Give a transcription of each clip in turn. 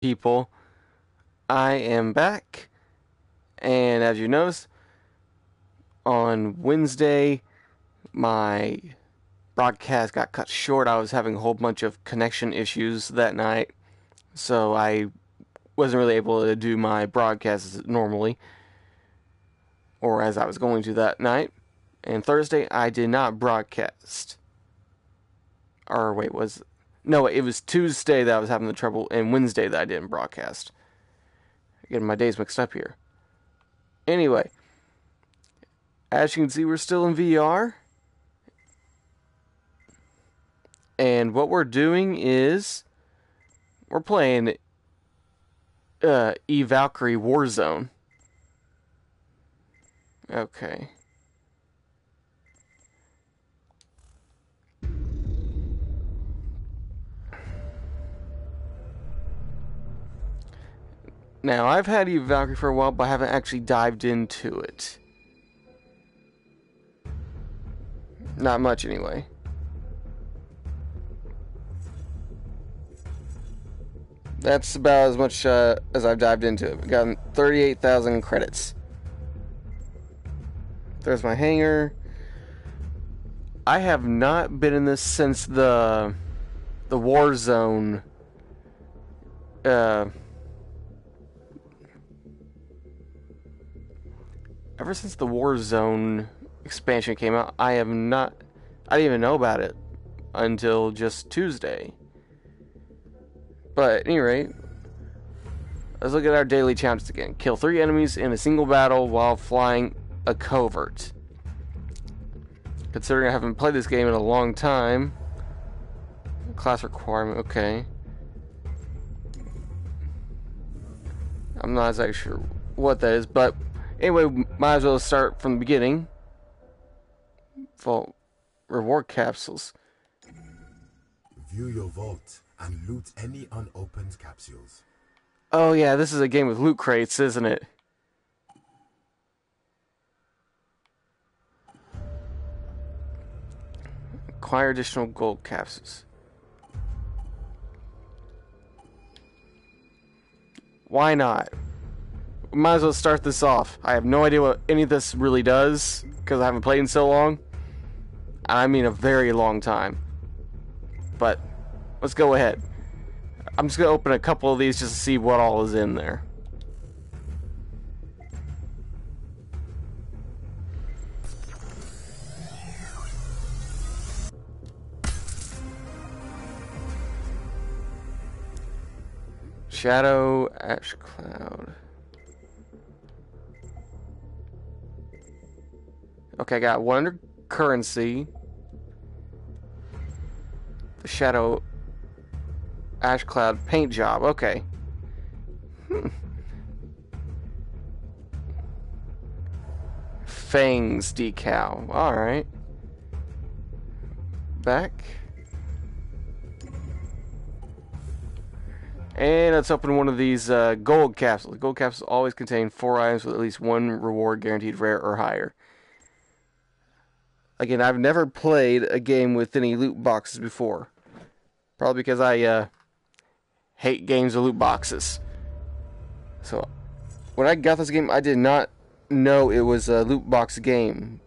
People, I am back, and as you noticed, on Wednesday, my broadcast got cut short. I was having a whole bunch of connection issues that night, so I wasn't really able to do my broadcasts normally, or as I was going to that night. And Thursday, I did not broadcast. Or wait, no, it was Tuesday that I was having the trouble, and Wednesday that I didn't broadcast. Getting my days mixed up here. Anyway, as you can see, we're still in VR. And what we're doing is we're playing Valkyrie Warzone. Okay. Now, I've had Valkyrie for a while, but I haven't actually dived into it. Not much, anyway. That's about as much as I've dived into it. I've gotten 38,000 credits. There's my hangar. I have not been in this since the Warzone ever since the Warzone expansion came out, I didn't even know about it until just Tuesday. But at any rate, let's look at our daily challenges again. Kill 3 enemies in a single battle while flying a covert. Considering I haven't played this game in a long time, class requirement, okay. I'm not exactly sure what that is, but anyway, might as well start from the beginning. Vault reward capsules. View your vault and loot any unopened capsules. Oh yeah, this is a game with loot crates, isn't it? Acquire additional gold capsules. Why not? Might as well start this off. I have no idea what any of this really does, because I haven't played in so long. I mean a very long time. But, let's go ahead. I'm just going to open a couple of these just to see what all is in there. Shadow, Ash Cloud. Okay, I got 100 currency. The Shadow Ash Cloud paint job. Okay. Fangs decal. Alright. Back. And let's open one of these gold capsules. Gold capsules always contain 4 items with at least 1 reward guaranteed rare or higher. Again, I've never played a game with any loot boxes before. Probably because I hate games with loot boxes. So, when I got this game, I did not know it was a loot box game.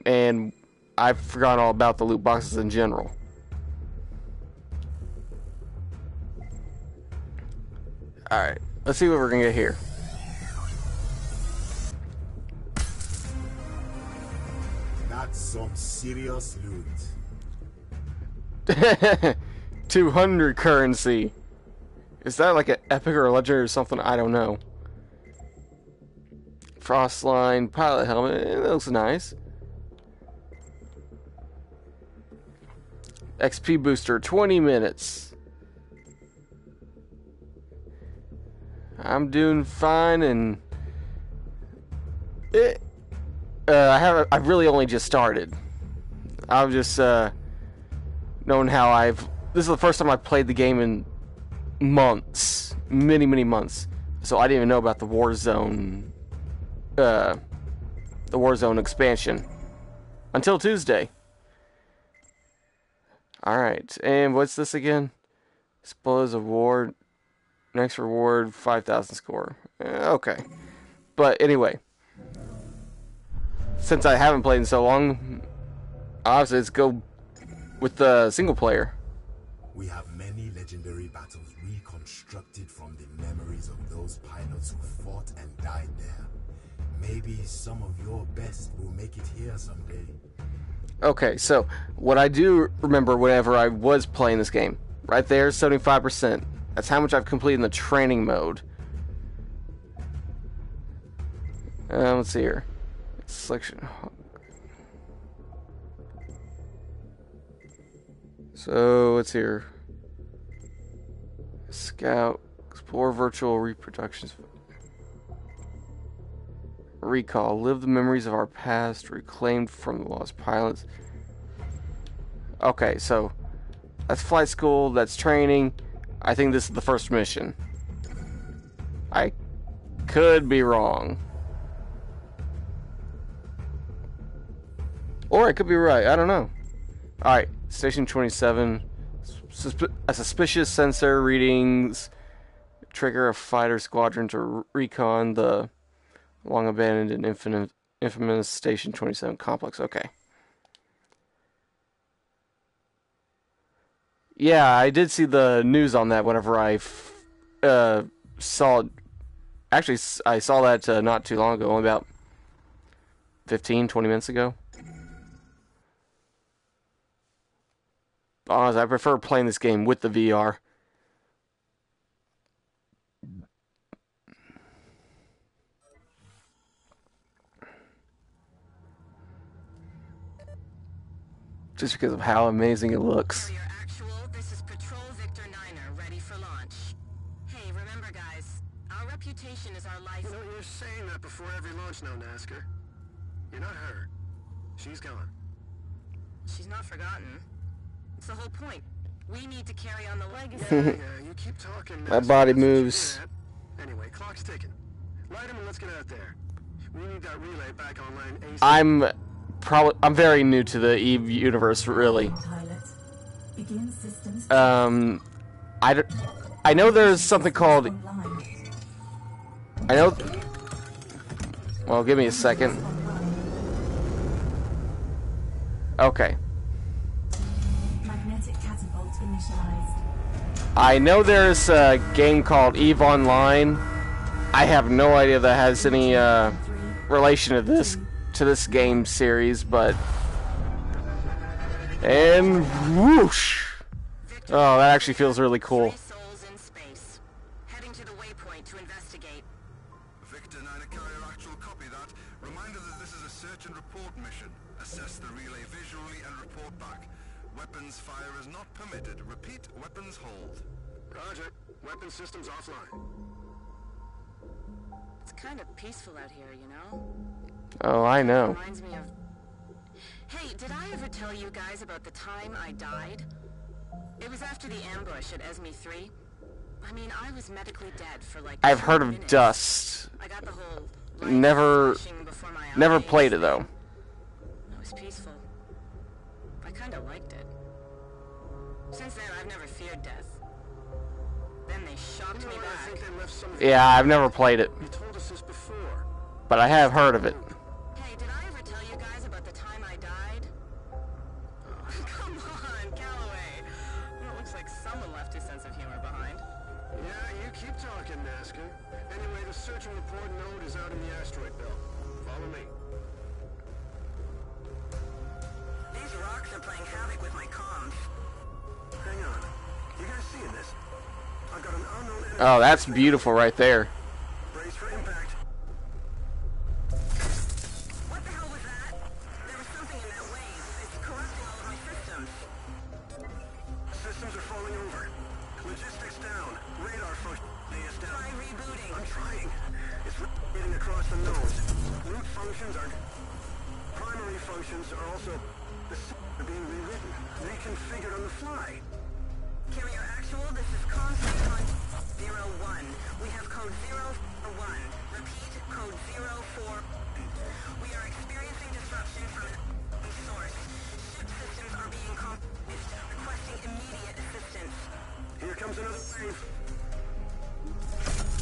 And I've forgotten all about the loot boxes in general. Alright, let's see what we're gonna get here. That's some serious loot. 200 currency. Is that like an epic or a legendary or something? I don't know. Frostline, pilot helmet, it looks nice. XP booster, 20 minutes. I'm doing fine, and I've really only just started. I've just known how this is the first time I've played the game in months, many months. So I didn't even know about the Warzone expansion until Tuesday. Alright, and what's this again? Spoils award. Next reward, 5,000 score. Okay. But anyway, since I haven't played in so long, obviously let's go with the single player. We have many legendary battles reconstructed from the memories of those pilots who fought and died there. Maybe some of your best will make it here someday. Okay, so what I do remember whenever I was playing this game, right there, 75%. That's how much I've completed in the training mode. Let's see here. Selection. So, what's here? Scout. Explore virtual reproductions. Recall. Live the memories of our past, reclaimed from the lost pilots. Okay, so that's flight school, that's training. I think this is the first mission. I could be wrong. Or I could be right, I don't know. Alright, Station 27. A suspicious sensor readings trigger a fighter squadron to recon the long abandoned and infamous Station 27 complex. Okay. Yeah, I did see the news on that whenever I saw... Actually, I saw that not too long ago, only about 15, 20 minutes ago. Honestly, I prefer playing this game with the VR. Just because of how amazing it looks. This is Patrol Victor Niner, ready for launch. Hey, remember guys, our reputation is our life. You know, you're saying that before every launch now, Nasker. You're not her. She's gone. She's not forgotten. It's the whole point. We need to carry on the legacy. Yeah, you keep talking. My body moves. Anyway, clock's ticking. Light him and let's get out there. We need that relay back online ASAP. I'm very new to the EVE universe, really. I know there's something called... I know... Well, give me a second. Okay. I know there's a game called EVE Online. I have no idea that has any relation to this game series, but... And whoosh! Oh, that actually feels really cool. Heading to the waypoint to investigate. Victor 9 carrier, actual copy that. Reminder that this is a search and report mission. Assess the relay visually and report back. Weapons fire is not permitted. Repeat, weapons hold. Roger. Weapon systems offline. It's kind of peaceful out here, you know? Oh, I know. Reminds me of... Hey, did I ever tell you guys about the time I died? It was after the ambush at ESME 3. I mean, I was medically dead for like... I've heard of minutes. Dust. I got the whole... Never eyes. played it, though. It was peaceful. I kind of liked it. Since then, I've never feared death. Then they shocked me I back. think they left some... Yeah, I've never played it, You told us this before. but I have heard of it. Hey, did I ever tell you guys about the time I died? Come on, Calloway. Well, it looks like someone left his sense of humor behind. Yeah, you keep talking, Nasker. Anyway, the search and report node is out in the asteroid belt. Follow me. These rocks are playing havoc with my comms. Hang on. You guys seeing this? I've got an unknown enemy. Oh, that's beautiful right there. Brace for impact. What the hell was that? There was something in that wave. It's corrupting all of my systems. Systems are falling over. Logistics down. Radar function is down. Try rebooting. I'm trying. It's getting across the nose. Root functions are... Primary functions are also... The are being rewritten, reconfigured on the fly. Carrier actual, this is comm 01. We have code 041. Repeat, code 04. We are experiencing disruption from an source. Ship systems are being compromised, requesting immediate assistance. Here comes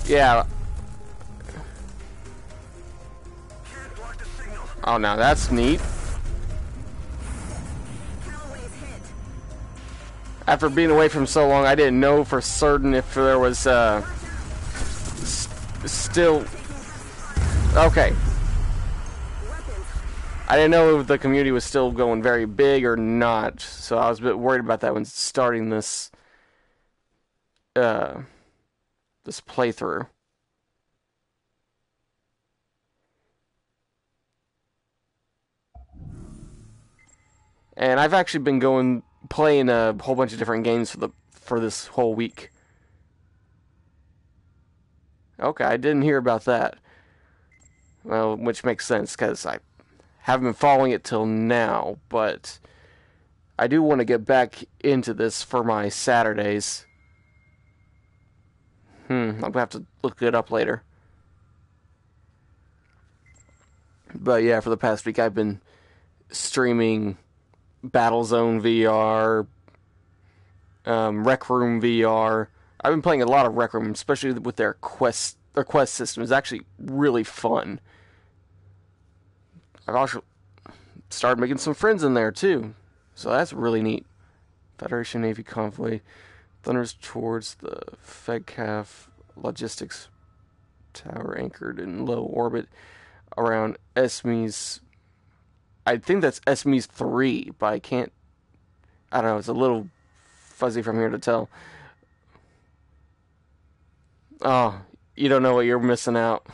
Yeah. Can't block the signal. Oh, now that's neat. Callaway's hit. After being away from so long, I didn't know for certain if there was still. Okay. I didn't know if the community was still going very big or not, so I was a bit worried about that when starting this this playthrough. And I've actually been playing a whole bunch of different games for this whole week. Okay, I didn't hear about that. Well, which makes sense because I haven't been following it till now, but I do want to get back into this for my Saturdays. I'm gonna have to look it up later. But yeah, for the past week I've been streaming Battlezone VR, Rec Room VR. I've been playing a lot of Rec Room, especially with their quest system. It's actually really fun. I've also started making some friends in there too, so that's really neat. Federation Navy convoy thunders towards the FedCAF logistics tower anchored in low orbit around Esmes. I think that's Esmes 3, but I don't know, it's a little fuzzy from here to tell. Oh, you don't know what you're missing out.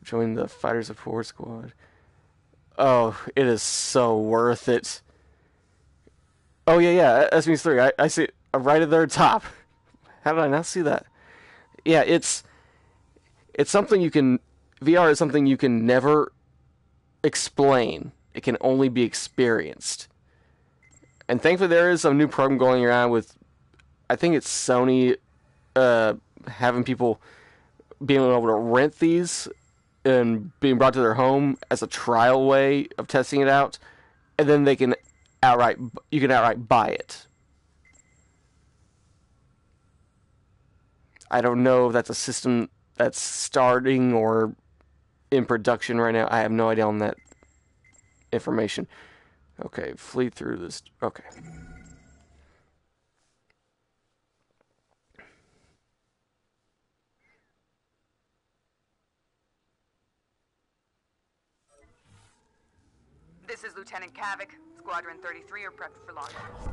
Join the Fighters of War Squad. Oh, it is so worth it. Oh, yeah, Esmes 3. I see it right at their top. How did I not see that? Yeah, it's something you can... VR is something you can never explain. It can only be experienced. And thankfully there is some new program going around with... I think it's Sony having people being able to rent these and being brought to their home as a trial way of testing it out, and then you can outright buy it. I don't know if that's a system that's starting or in production right now. I have no idea on that information. Okay, flee through this. Okay. This is Lieutenant Kavik. Squadron 33 are prepped for launch.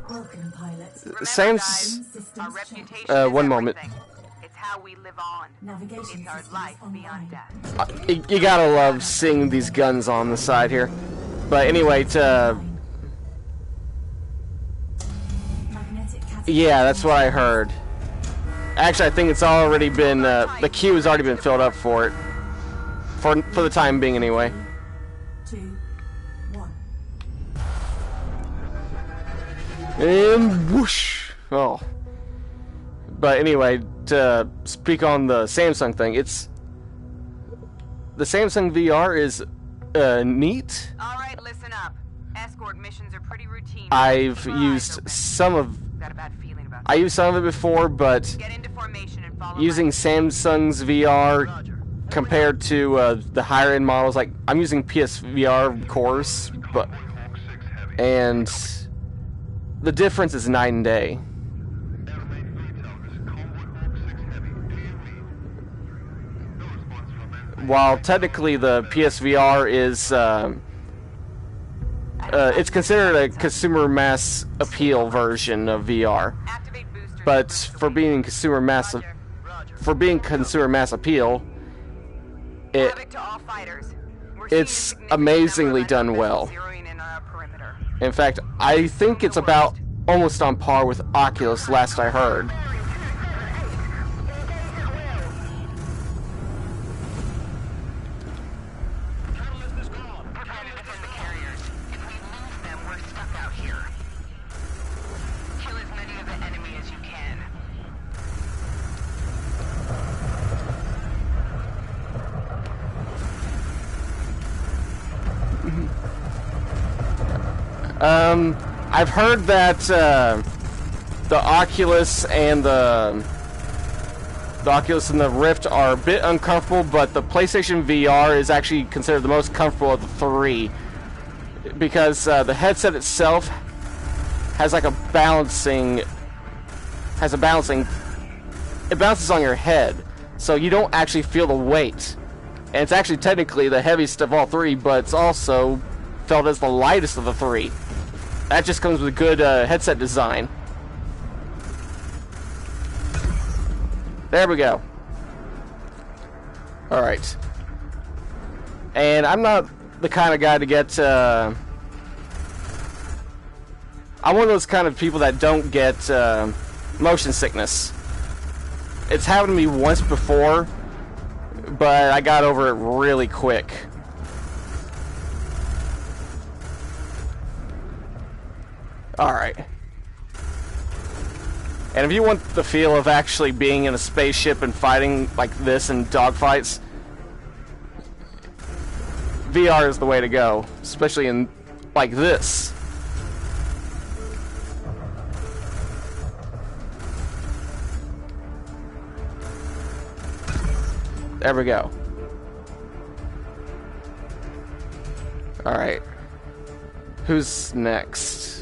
Welcome, pilots. Remember, Sam's- guys, Systems our check. reputation is one moment. everything. It's how we live on. Navigation It's our systems life online. beyond death. You gotta love seeing these guns on the side here. But anyway, Magnetic catalyst yeah, that's what I heard. Actually, I think it's already been, the queue has already been filled up for it. For the time being, anyway. 2, 1. And whoosh! Oh. But anyway, to speak on the Samsung thing, the Samsung VR is neat. Alright, listen up. Escort missions are pretty routine. I've Keep your eyes used open. some of Got a bad feeling about I used some of it before, but Get into formation and follow using my... Samsung's VR compared to the higher end models, like I'm using PSVR cores, and the difference is night and day. While technically the PSVR is it's considered a consumer mass appeal version of VR, Activate boosters. but for being consumer mass appeal, Havoc to all fighters. We're it's seeing a significant amazingly number of done well. vessels zeroing in on our perimeter. In fact, I think it's about almost on par with Oculus, last I heard. Trying to defend the carriers. If we lose them, we're stuck out here. Kill as many of the enemy as you can. I've heard that the Oculus and the Oculus and the Rift are a bit uncomfortable, but the PlayStation VR is actually considered the most comfortable of the three, because the headset itself has like a balancing. It bounces on your head, so you don't actually feel the weight. And it's actually technically the heaviest of all three, but it's also felt as the lightest of the three. That just comes with good headset design. There we go. Alright. And I'm not the kind of guy to get... I'm one of those kind of people that don't get motion sickness. It's happened to me once before, but I got over it really quick. Alright. And if you want the feel of actually being in a spaceship and fighting like this in dogfights, VR is the way to go, especially in like this. There we go. Alright. Who's next?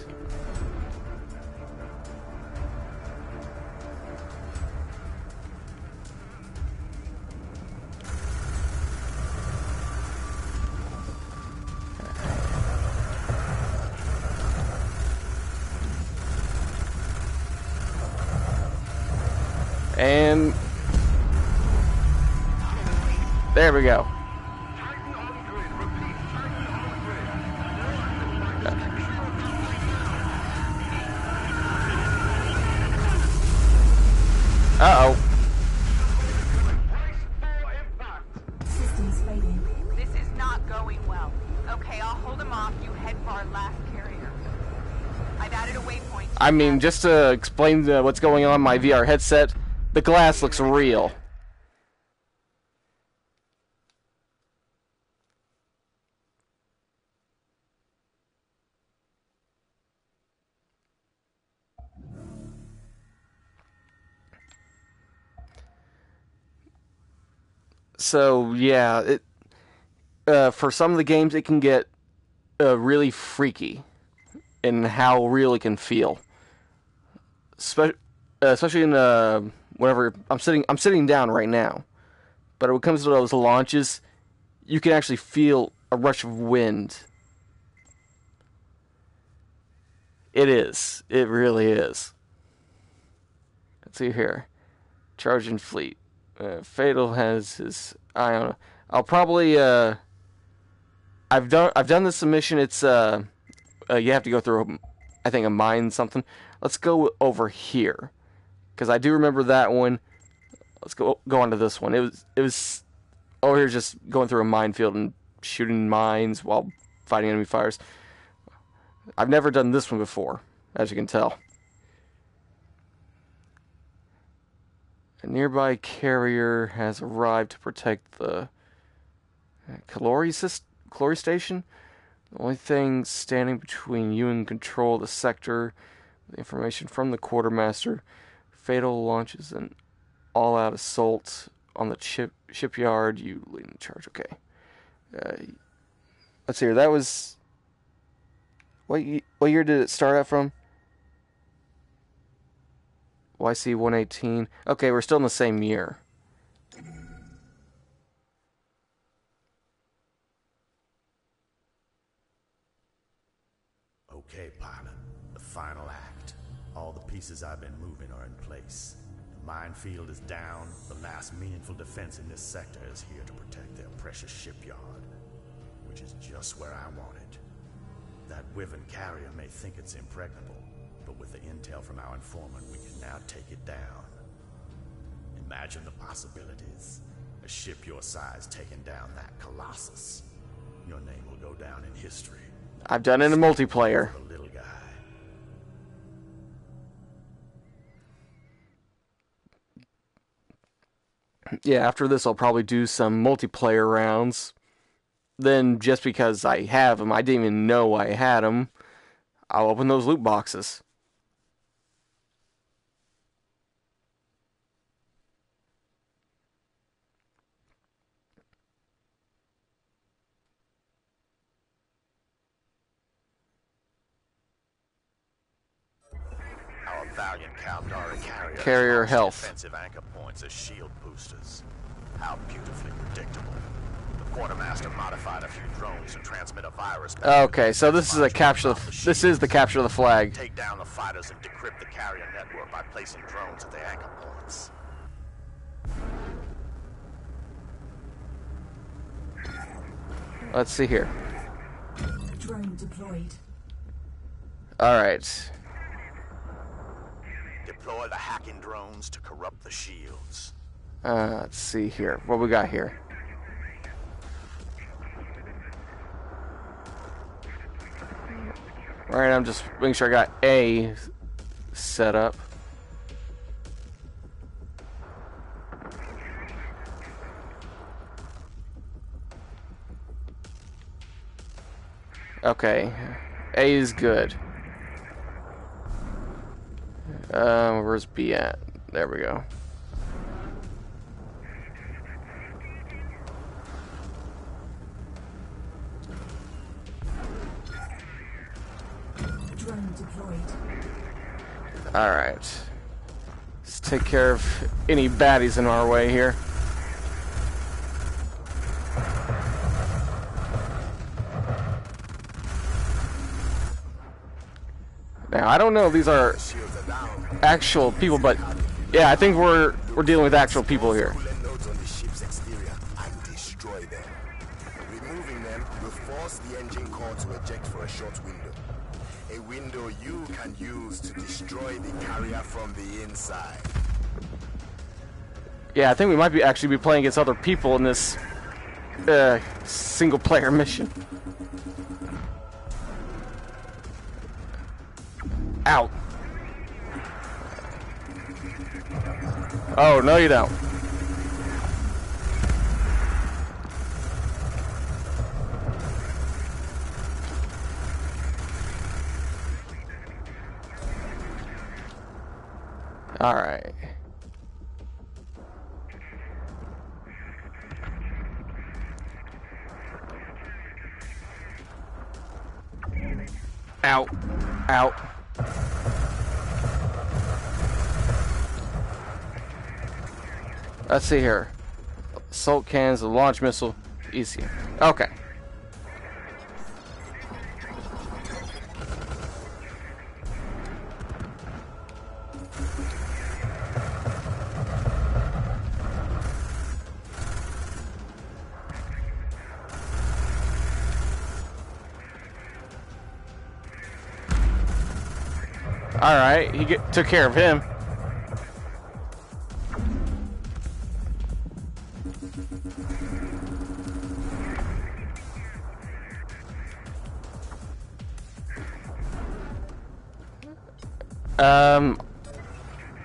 And there we go. Uh-oh. Systems fading. This is not going well. Okay, I'll hold him off. You head for our last carrier. I've added a waypoint. I mean, just to explain what's going on in my VR headset, the glass looks real. So yeah, for some of the games it can get really freaky in how real it can feel. Especially in whenever I'm sitting down right now. But when it comes to those launches, you can actually feel a rush of wind. It is. It really is. Let's see here. Charging fleet. Fatal has his eye on it. I'll probably I've done this submission. It's you have to go through I think a mine something. Let's go over here, because I do remember that one. Let's go on to this one. It was over here, just going through a minefield and shooting mines while fighting enemy fires. I've never done this one before, as you can tell. A nearby carrier has arrived to protect the Calori station. The only thing standing between you and control of the sector, the information from the quartermaster. Fatal launches an all-out assault on the shipyard. You lead in charge. Okay. Let's see here. That was... What year did it start out from? YC 118. Okay, we're still in the same year. Okay, pilot. The final act. All the pieces I've been moving are in place. The minefield is down. The last meaningful defense in this sector is here to protect their precious shipyard, which is just where I want it. That Wyvern carrier may think it's impregnable, but with the intel from our informant, we can now take it down. Imagine the possibilities. A ship your size taking down that colossus. Your name will go down in history. I've done it in multiplayer. The little guy. Yeah, after this I'll probably do some multiplayer rounds. Then, just because I have them, I didn't even know I had them, I'll open those loot boxes. Valiant Caldari carrier Carrier has health. defensive anchor points as shield boosters. How beautifully predictable. The quartermaster modified a few drones to transmit a virus. Okay, so this is a capture. This is the capture of the flag. Take down the fighters and decrypt the carrier network by placing drones at their anchor points. Let's see here. Drone deployed. All right. Deploy the hacking drones to corrupt the shields. Let's see here. What we got here? All right, I'm just making sure I got A set up. Okay, A is good. Where's B at? There we go. Drone deployed. All right. Let's take care of any baddies in our way here. Now, I don't know if these are actual people, but yeah, I think we're dealing with actual people here. Coolant nodes on the ship's exterior and destroy them. Removing them will force the engine core to eject for a short window. A window you can use to destroy the carrier from the inside. Yeah, I think we might be actually be playing against other people in this single-player mission. Out. Oh, no you don't. All right. Out. Out. Let's see here. Assault cans, the launch missile, easy. Okay. All right, he took care of him.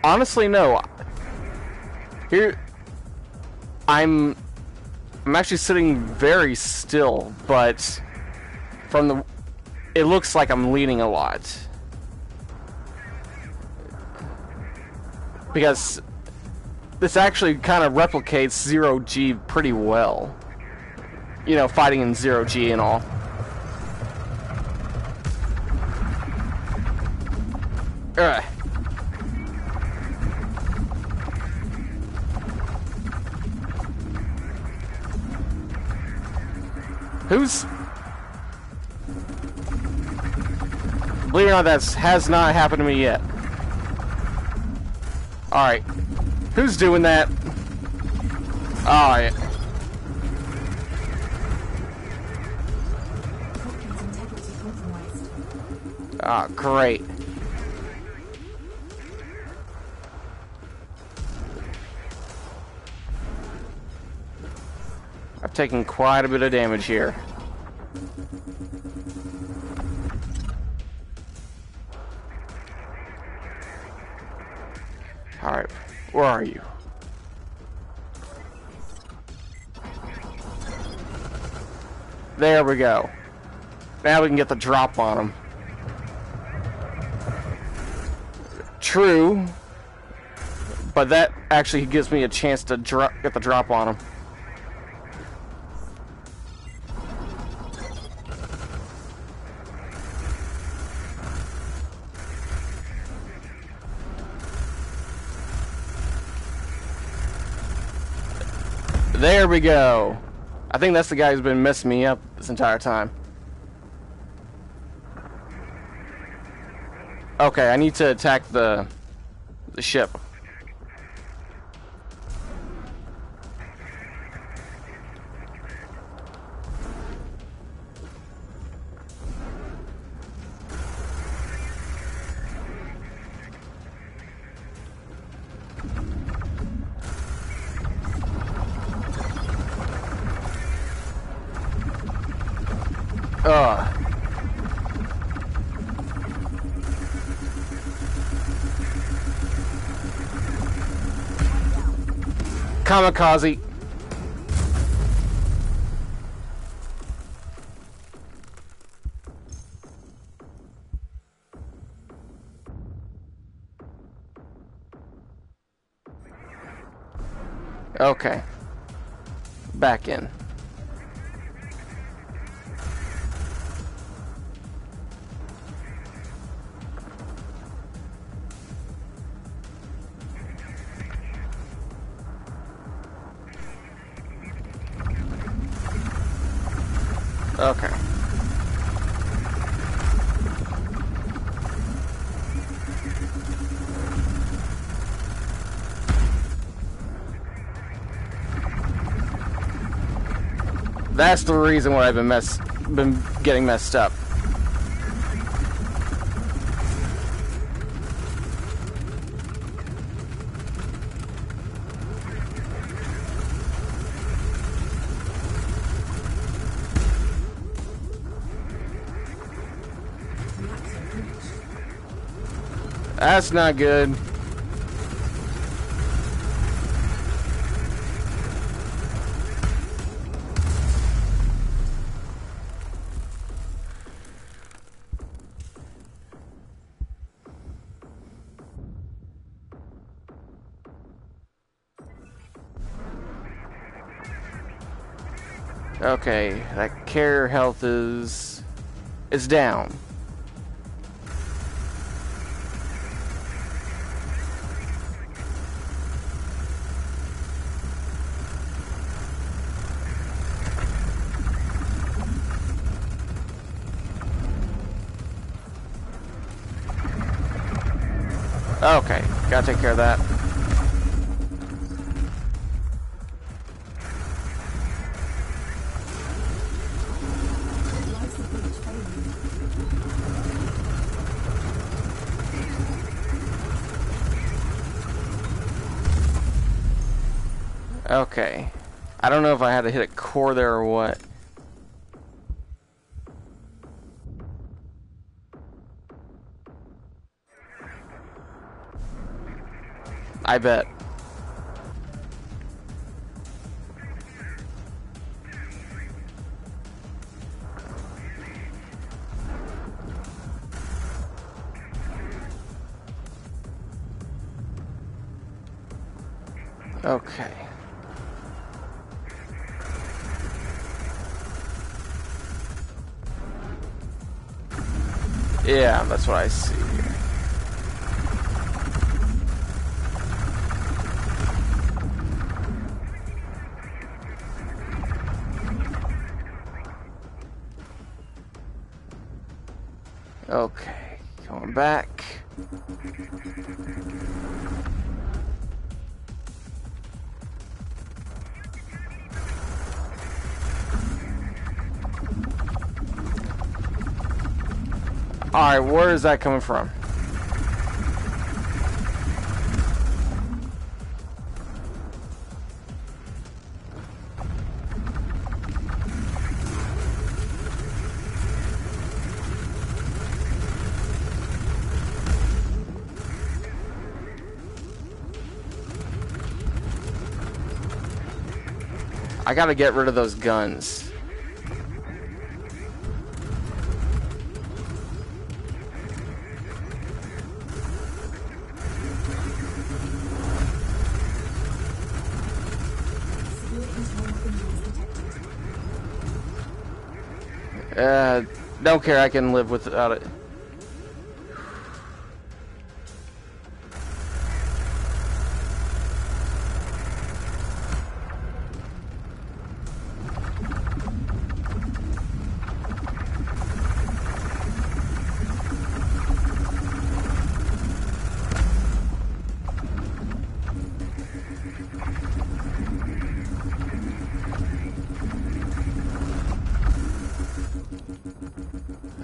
Honestly, no. Here, I'm actually sitting very still, but from the, it looks like I'm leaning a lot. Because this actually kind of replicates 0G pretty well. You know, fighting in 0G and all. Ugh. Who's... Believe it or not, that has not happened to me yet. Alright. Who's doing that? Alright. Ah, great. I've taken quite a bit of damage here. Alright, where are you? There we go. Now we can get the drop on him. True, but that actually gives me a chance to get the drop on him. There we go. I think that's the guy who's been messing me up this entire time. Okay, I need to attack the ship. Ugh. Kamikaze. Okay. Back in. Okay. That's the reason why I've been getting messed up. That's not good. Okay, that carrier health is down. Okay, gotta take care of that. Okay. I don't know if I had to hit a core there or what. I bet. Okay. Yeah, that's what I see here. Okay, going back. Alright, where is that coming from? I gotta get rid of those guns. Don't care, I can live without it.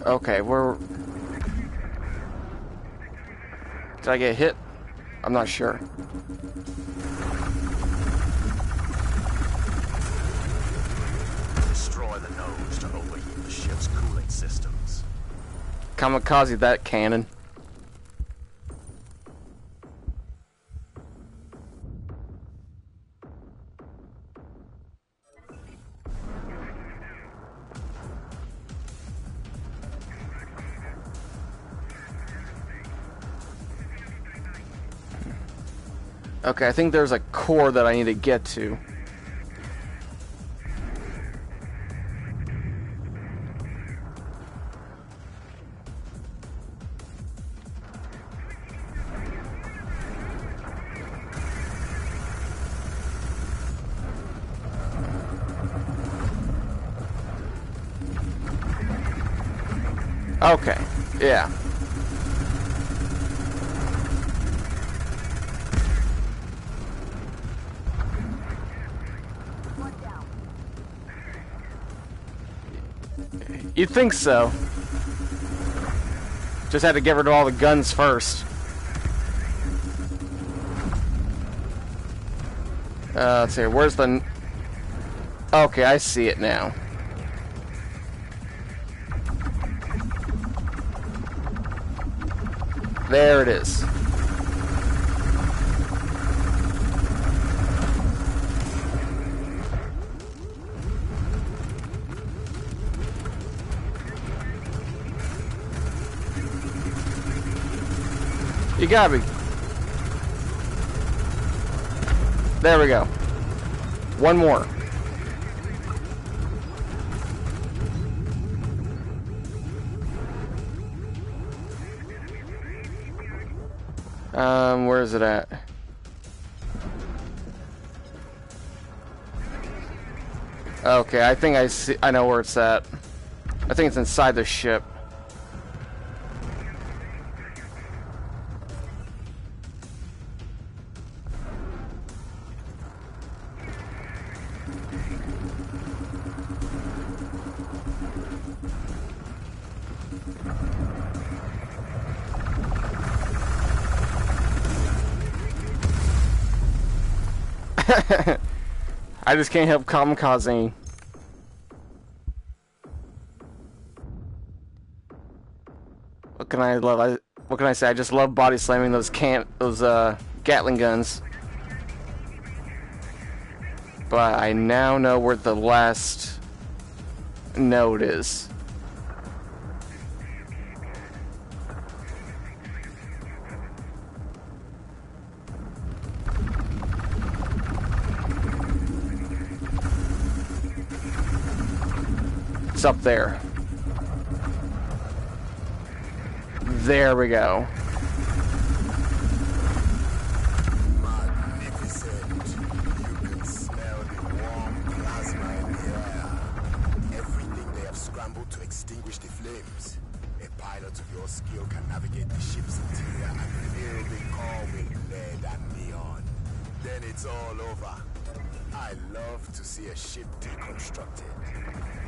Okay, we're... Did I get hit? I'm not sure. Destroy the nose to overheat the ship's cooling systems. Kamikaze that cannon. Okay, I think there's a core that I need to get to. Okay, yeah. You'd think so. Just had to get rid of all the guns first. Let's see, where's the... Okay, I see it now. There it is. You got me. There we go. One more. Where is it at? Okay, I think I see. I know where it's at. I think it's inside the ship. I just can't help kamikazing. What can I love? What can I say? I just love body slamming those Gatling guns. But I now know where the last node is. It's up there. There we go. Magnificent. You can smell the warm plasma in the air. Everything they have scrambled to extinguish the flames. A pilot of your skill can navigate the ship's interior and fill the core with lead and neon. Then it's all over. I love to see a ship deconstructed.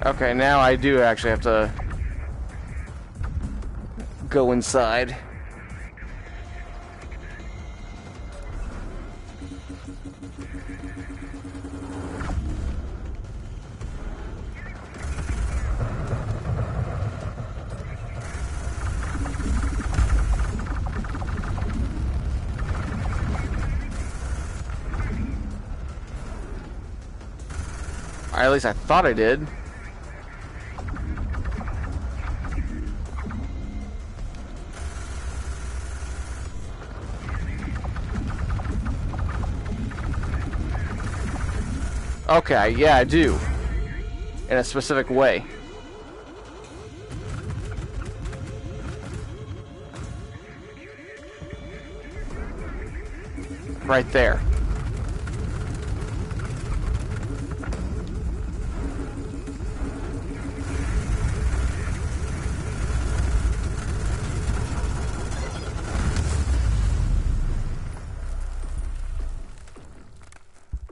Okay, now I do actually have to go inside. At least I thought I did. Okay, yeah, I do. In a specific way. Right there.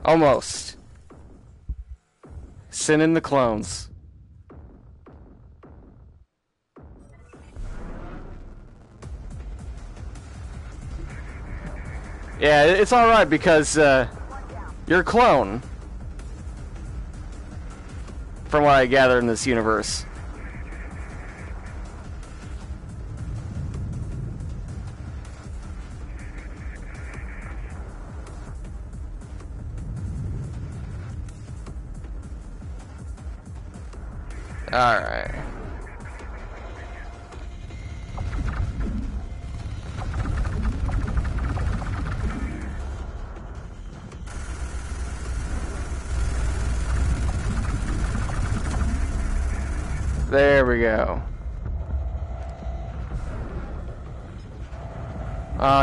Almost. Send in the clones. Yeah, it's alright because you're a clone. From what I gather in this universe. Alright. There we go.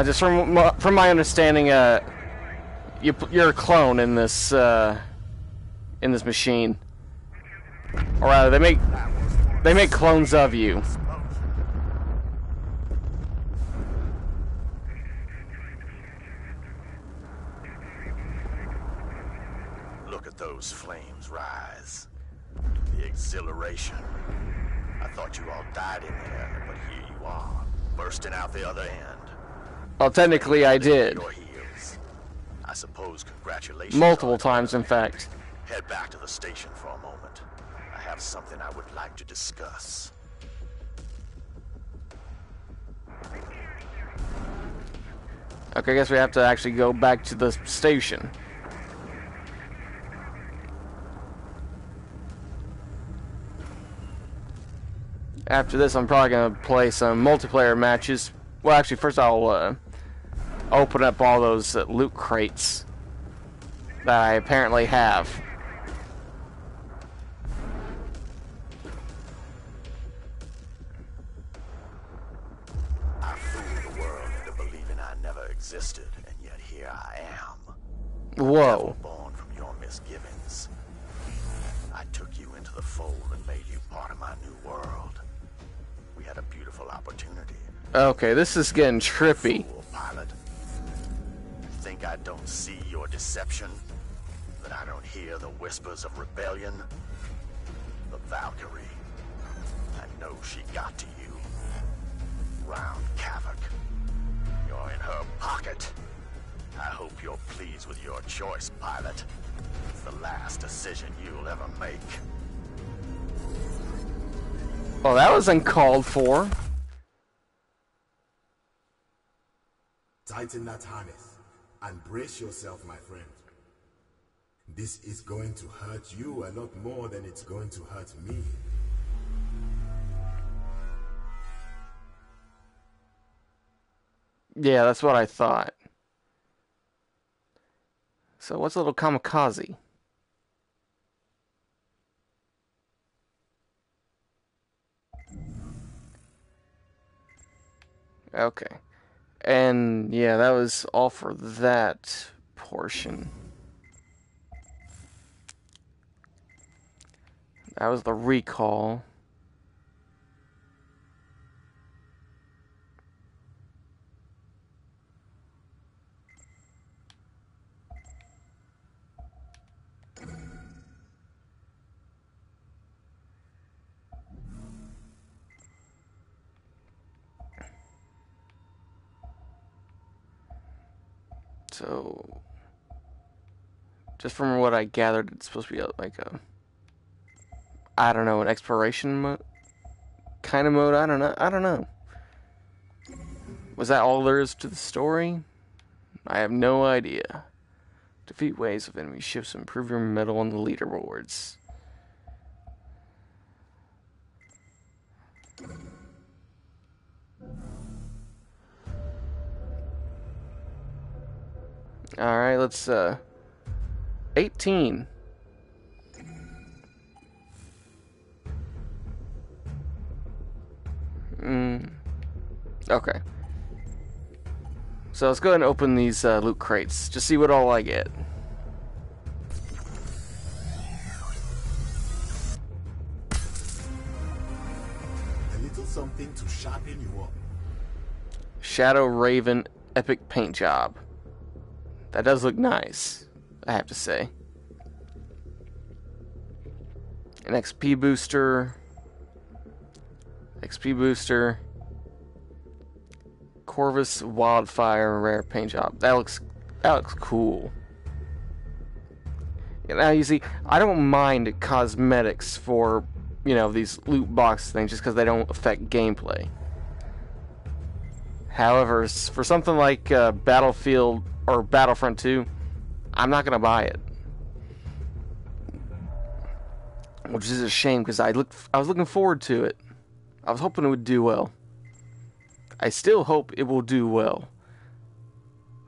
Just from my understanding, you're a clone in this machine, or rather, they make clones of you. Look at those flames rise. The exhilaration. I thought you all died in there, but here you are, bursting out the other end. Well, technically, I did. Your heels. I suppose congratulations. Multiple times, in fact. Head back to the station for a moment. I have something I would like to discuss. Okay, I guess we have to actually go back to the station. After this, I'm probably going to play some multiplayer matches. Well, actually, first I'll open up all those loot crates that I apparently have. I fooled the world into believing I never existed, and yet here I am. Whoa. Born from your misgivings. I took you into the fold and made you part of my new world. We had a beautiful opportunity. Okay, this is getting trippy. Fool, pilot. Think I don't see your deception? That I don't hear the whispers of rebellion? The Valkyrie. I know she got to you. Round Havoc. You're in her pocket. I hope you're pleased with your choice, pilot. It's the last decision you'll ever make. Well, that was uncalled for. Tighten that harness and brace yourself, my friend. This is going to hurt you a lot more than it's going to hurt me. Yeah, that's what I thought. So what's a little kamikaze? Okay. And yeah, that was all for that portion. That was the recall. So, just from what I gathered, it's supposed to be like a, I don't know, an exploration mode, kind of mode. I don't know. Was that all there is to the story? I have no idea. Defeat waves of enemy ships and improve your medal on the leaderboards. Alright, let's, 18. Okay. So let's go ahead and open these loot crates. Just see what all I get. A little something to sharpen you up. Shadow Raven Epic Paint Job. That does look nice, I have to say. An XP booster. XP booster. Corvus Wildfire rare paint job. That looks cool. Now you see, I don't mind cosmetics for, you know, these loot box things just because they don't affect gameplay. However, for something like Battlefield or Battlefront 2, I'm not gonna buy it, which is a shame because I was looking forward to it. I was hoping it would do well. I still hope it will do well.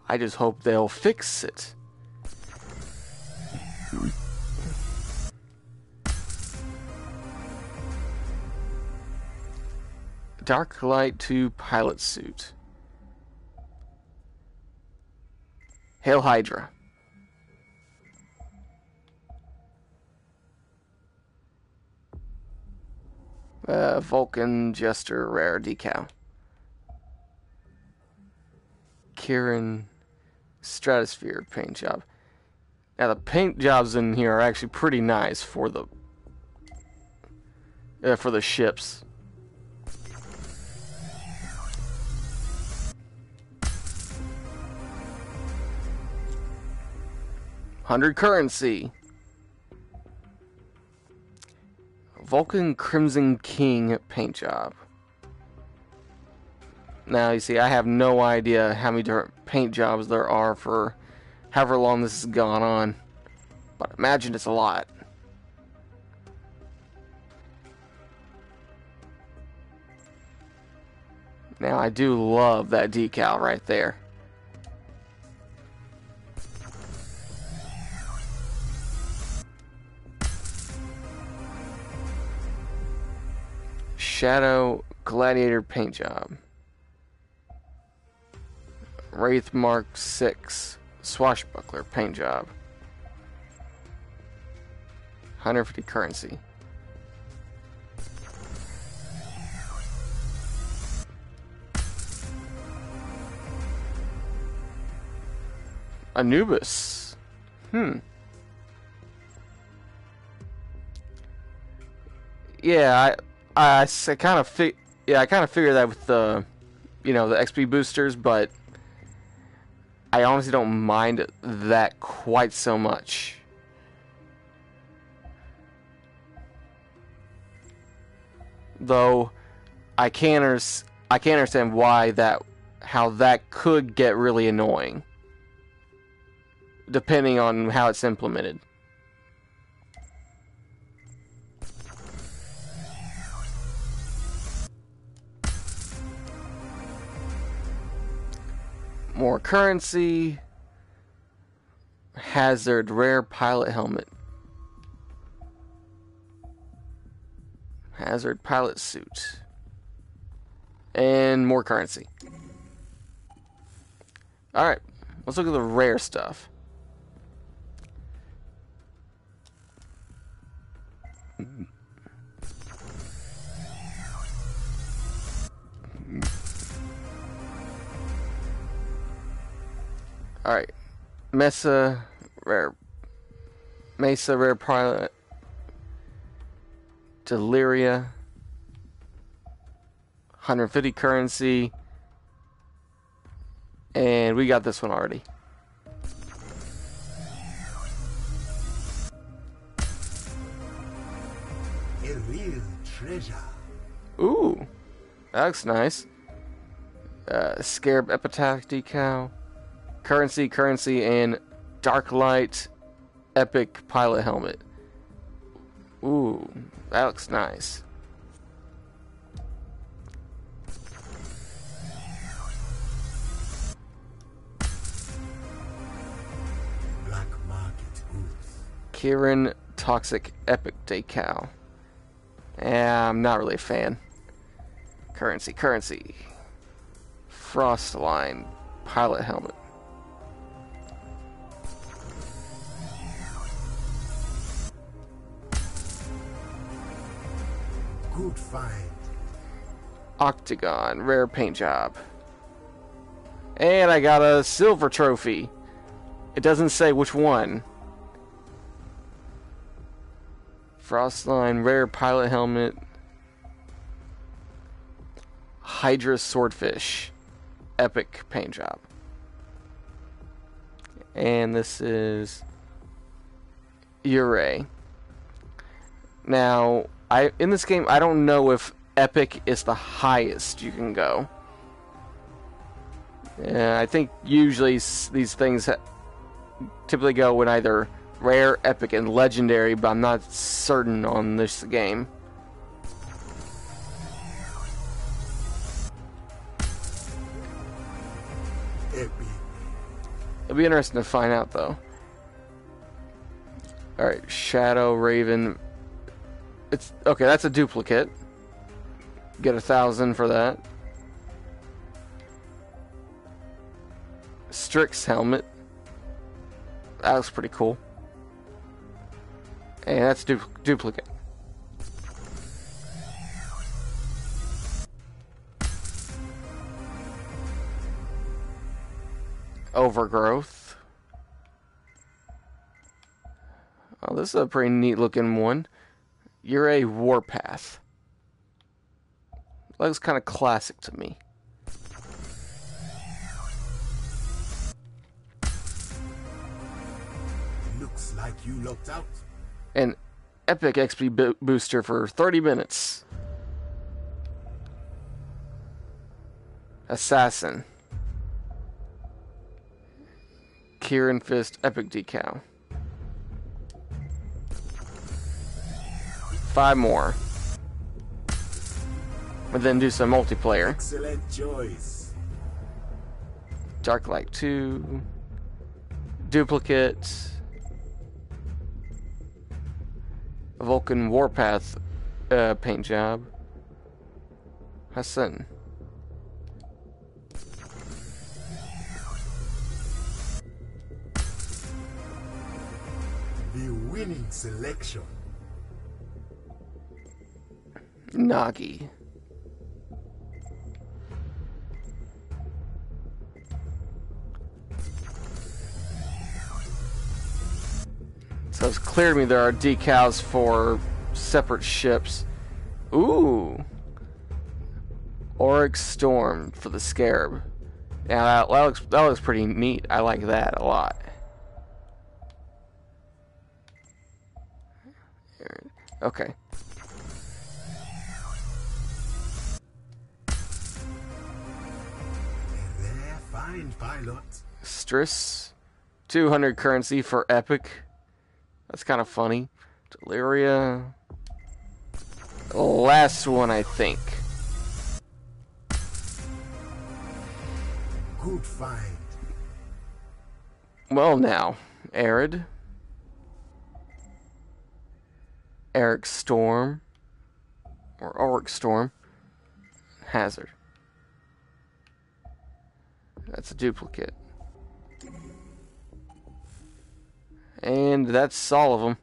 I just hope they'll fix it. Dark Light 2 pilot suit. Hail Hydra. Vulcan Jester rare decal. Kieran Stratosphere paint job. Now the paint jobs in here are actually pretty nice for the ships. $100 currency. Vulcan Crimson King paint job. Now you see, I have no idea how many different paint jobs there are for however long this has gone on, but imagine it's a lot. Now I do love that decal right there. Shadow Gladiator paint job. Wraith Mark 6 Swashbuckler paint job. 150 currency. Anubis. Yeah, I kind of figured that with the, you know, the XP boosters, but I honestly don't mind that quite so much. Though I can understand how that could get really annoying, depending on how it's implemented. More currency. Hazard rare pilot helmet. Hazard pilot suit. And more currency. Alright, let's look at the rare stuff. Alright, Mesa rare pilot, Deliria, 150 currency, and we got this one already. A real treasure. Ooh, that looks nice. Scarab Epitaph decal. Currency, and Dark Light Epic Pilot Helmet. Ooh, that looks nice. Black market goods. Kieran Toxic Epic decal. Yeah, I'm not really a fan. Currency. Frostline Pilot Helmet. Good find. Octagon rare paint job. And I got a silver trophy. It doesn't say which one. Frostline rare pilot helmet. Hydra swordfish. epic paint job. And this is Ure. Now, in this game, I don't know if epic is the highest you can go. I think usually these things typically go in either rare, epic, and legendary, but I'm not certain on this game. It'll be interesting to find out, though. Alright, Shadow Raven. It's okay, that's a duplicate. Get 1,000 for that. Strix helmet. That looks pretty cool. And that's duplicate. Overgrowth. Oh, this is a pretty neat looking one. You're a Warpath. Looks kind of classic to me. Looks like you looked out. An epic XP booster for 30 minutes. Assassin. Kieran Fist epic decal. 5 more. And then do some multiplayer. Excellent choice. Dark Light 2. Duplicate. Vulcan Warpath paint job. Hassan. The winning selection. Nagi. So it's clear to me there are decals for separate ships. Ooh. Auric Storm for the Scarab. Yeah, that looks pretty neat. I like that a lot. Okay. There, fine pilot. Striss. 200 currency for epic. That's kind of funny. Deliria. The last one, I think. Good find. Well now, Arid. Eric Storm. Or Auric Storm. Hazard. That's a duplicate. And that's all of them.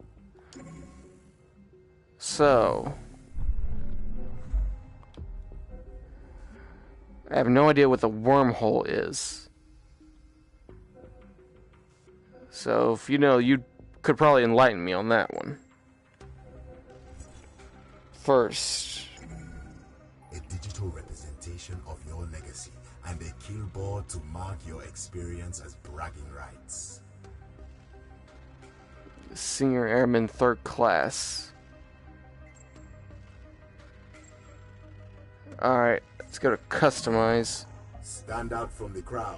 So, I have no idea what the wormhole is. So, if you know, you could probably enlighten me on that one. First, A digital representation of your legacy and a kill board to mark your experience as bragging rights. Senior Airman 3rd Class. Alright, let's go to Customize. Stand out from the crowd.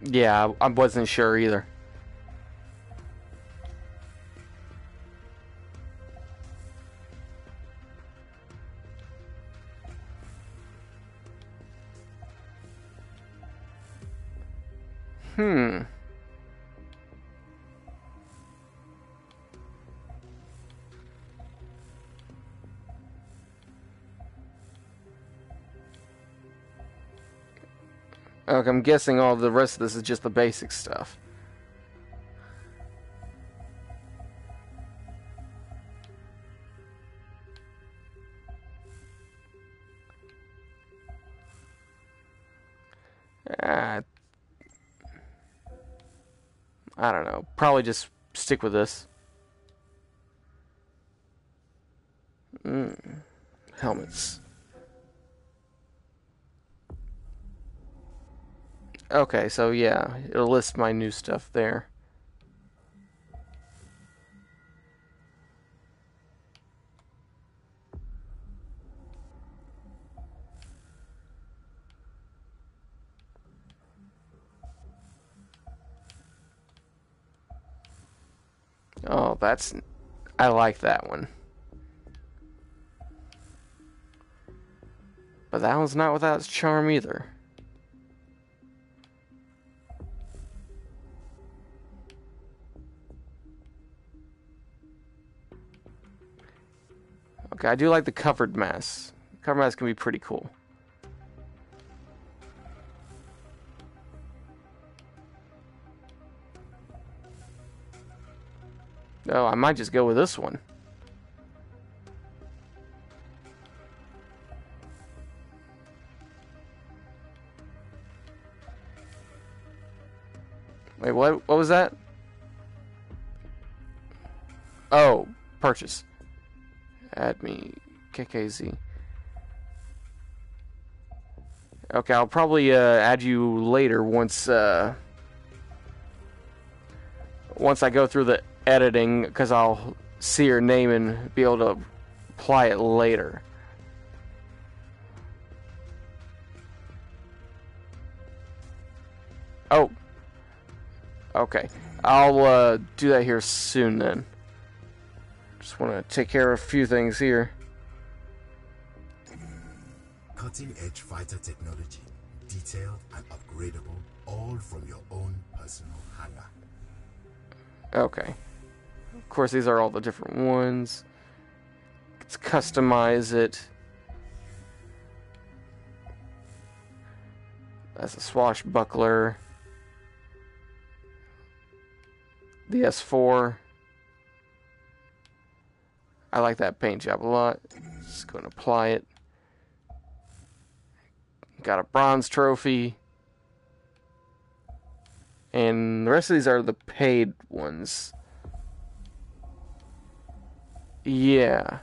Yeah, I wasn't sure either. Okay, I'm guessing all the rest of this is just the basic stuff. I don't know. Probably just stick with this. Helmets. Okay, so yeah, it'll list my new stuff there. Oh, I like that one. But that one's not without its charm either. Okay, I do like the covered mask. Covered mask can be pretty cool. Oh, I might just go with this one. Wait, what was that? Oh, purchase. Add me, KKZ. Okay, I'll probably add you later once once I go through the editing, because I'll see your name and be able to apply it later. Oh. Okay. I'll do that here soon then. Just want to take care of a few things here. Cutting-edge fighter technology, detailed and upgradable, all from your own personal hangar. Okay. Of course, these are all the different ones. Let's customize it. That's a swashbuckler. The S4. I like that paint job a lot. Just going to apply it. Got a bronze trophy. And the rest of these are the paid ones. Yeah.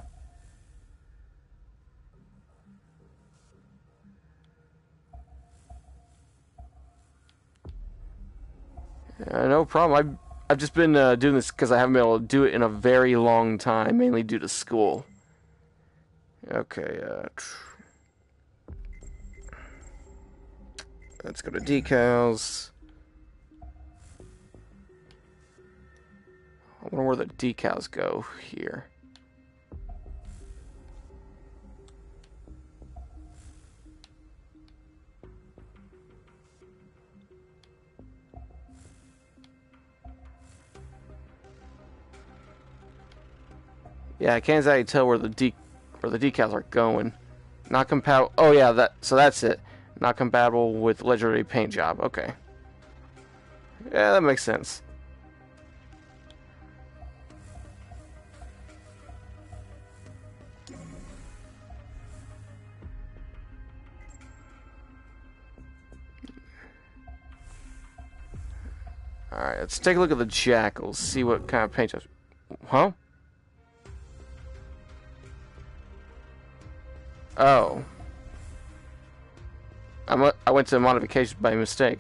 No problem. I've just been doing this because I haven't been able to do it in a very long time, mainly due to school. Okay, let's go to decals. I wonder where the decals go here. Yeah, I can't exactly tell where the decals are going. Not compatible. Oh yeah, that's it. Not compatible with legendary paint job. Okay. Yeah, that makes sense. Alright, let's take a look at the jackals, see what kind of paint jobs. Huh? Oh. I went to modifications by mistake.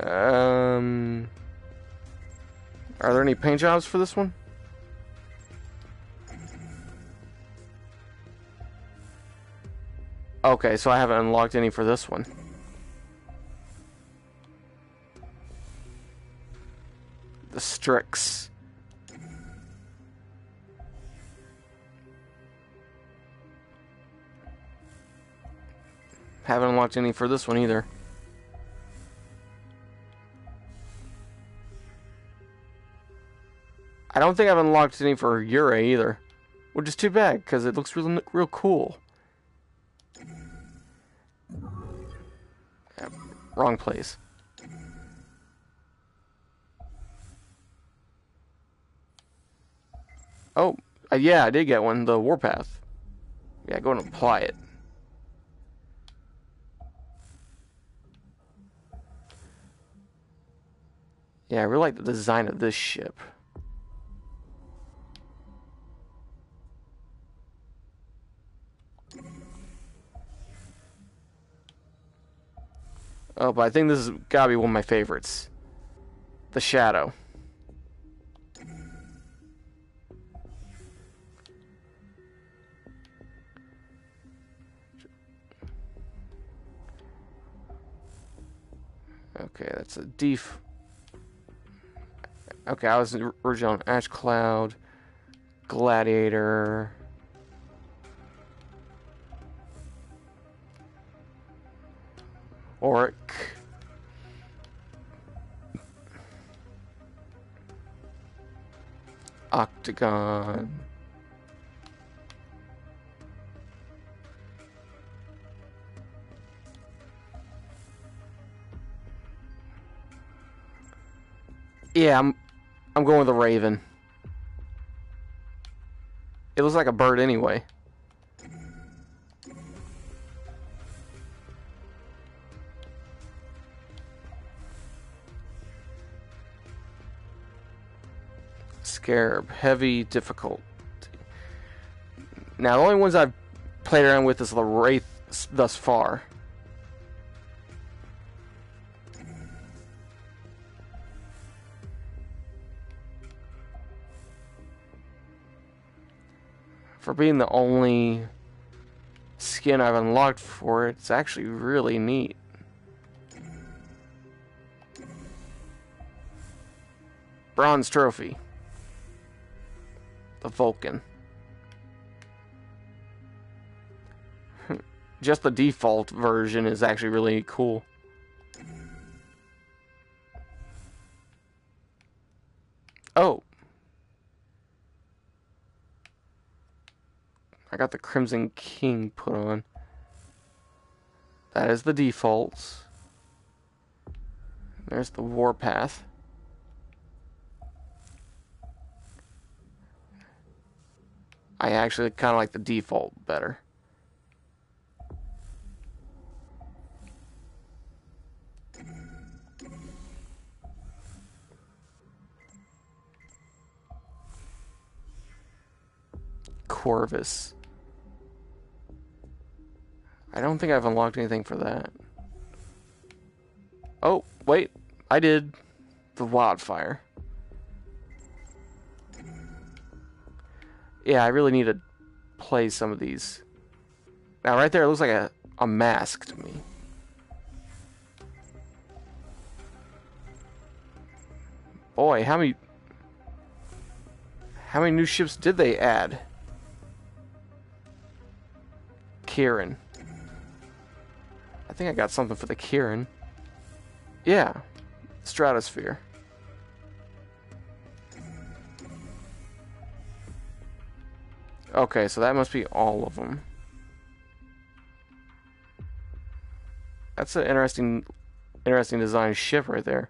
Are there any paint jobs for this one? Okay, so I haven't unlocked any for this one. The Strix. Haven't unlocked any for this one either. I don't think I've unlocked any for Ure either. Which is too bad, because it looks real cool. Yeah, wrong place. Oh, yeah, I did get one, the Warpath. Yeah, go and apply it. Yeah, I really like the design of this ship. Oh, but I think this has gotta be one of my favorites. The Shadow. Okay, that's a def. Okay, I was originally on Ash Cloud, Gladiator. Oric. Octagon. Yeah, I'm going with the Raven. It looks like a bird anyway. Scarab, heavy, difficult. Now, the only ones I've played around with is the Wraith thus far. For being the only skin I've unlocked for it, it's actually really neat. Bronze Trophy. The Vulcan. Just the default version is actually really cool. Oh. I got the Crimson King put on. That is the default. There's the Warpath. I actually kind of like the default better. Corvus. I don't think I've unlocked anything for that. Oh, wait. I did. The Wildfire. Yeah, I really need to play some of these. Now, right there, it looks like a mask to me. Boy, how many new ships did they add? Kieran. I think I got something for the Kieran. Yeah. Stratosphere. Okay, so that must be all of them. That's an interesting design ship right there.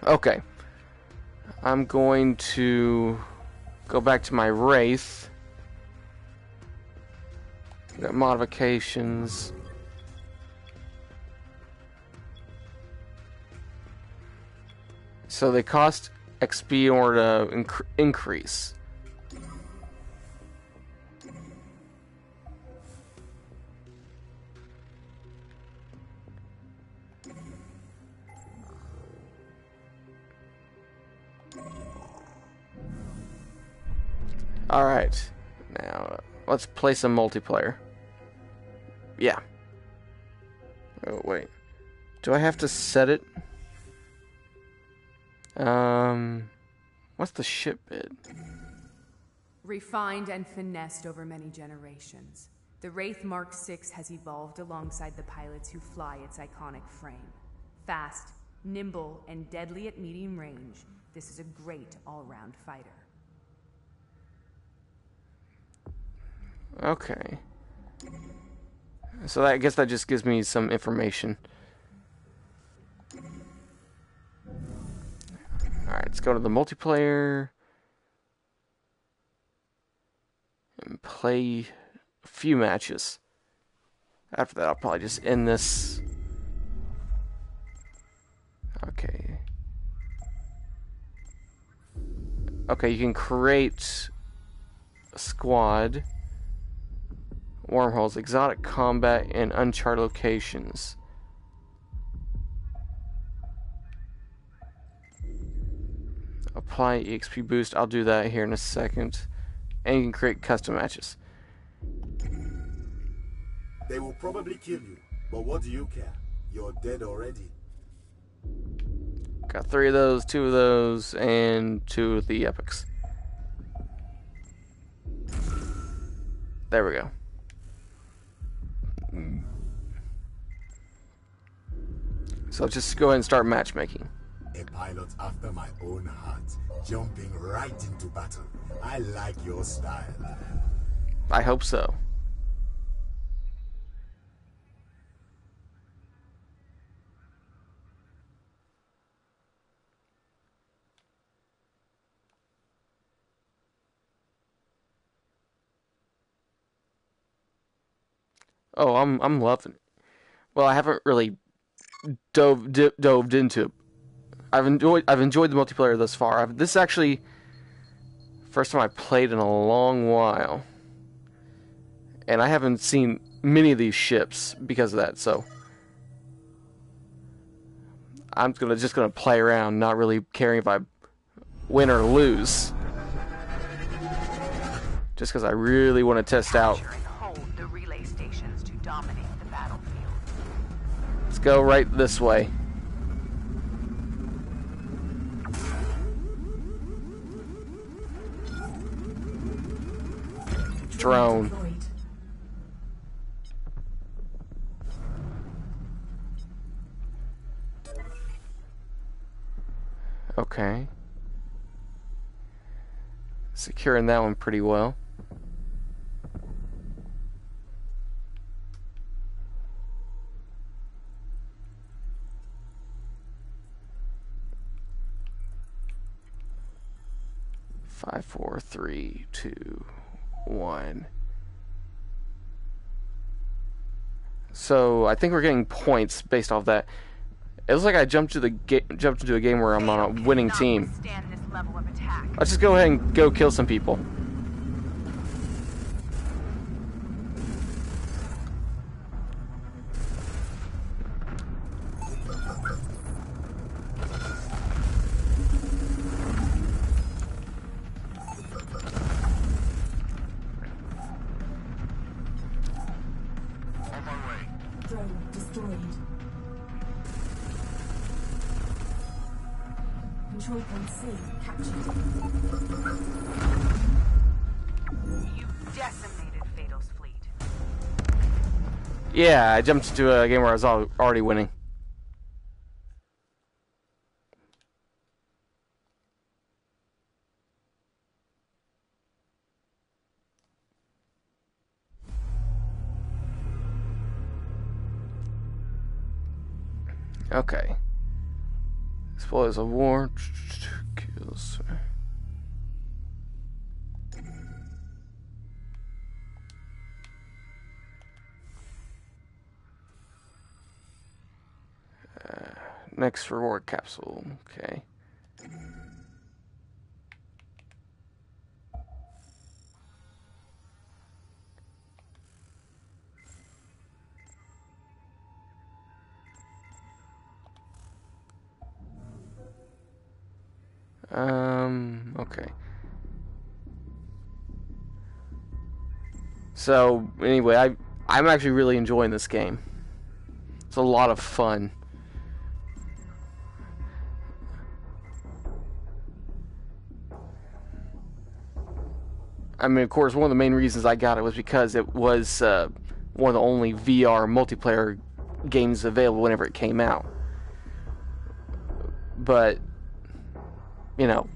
Okay. I'm going to go back to my Wraith. Got modifications. So they cost XP in order to increase. Alright. Now, let's play some multiplayer. Yeah. Oh, wait. Do I have to set it? What's the ship bid? Refined and finessed over many generations, the Wraith Mark VI has evolved alongside the pilots who fly its iconic frame. Fast, nimble, and deadly at medium range, this is a great all-round fighter. Okay. So I guess that just gives me some information. Alright, let's go to the multiplayer. And play a few matches. After that, I'll probably just end this. Okay. Okay, you can create a squad, wormholes, exotic combat, and uncharted locations. Apply EXP boost. I'll do that here in a second. And you can create custom matches. They will probably kill you, but what do you care? You're dead already. Got 3 of those, 2 of those, and 2 of the epics. There we go. So just go ahead and start matchmaking. A pilot after my own heart, jumping right into battle. I like your style. I hope so. Oh, I'm loving it. Well, I haven't really dove into it. I've enjoyed the multiplayer thus far. This is actually first time I played in a long while, and I haven't seen many of these ships because of that. So I'm just gonna play around, not really caring if I win or lose, just because I really want to test out. Let's go right this way. Drone. Okay. Securing that one pretty well. Five, 4, 3, 2, 1. So I think we're getting points based off that. It looks like I jumped into a game where I'm on a winning team. Let's just go ahead and go kill some people. Drone destroyed. Control point C captured. You decimated Fatal's fleet. Yeah, I jumped into a game where I was already winning. Okay. Spoilers of war. Kills. Next reward capsule. Okay. Okay. So, anyway, I'm actually really enjoying this game. It's a lot of fun. I mean, of course, one of the main reasons I got it was because it was one of the only VR multiplayer games available whenever it came out. But, you know,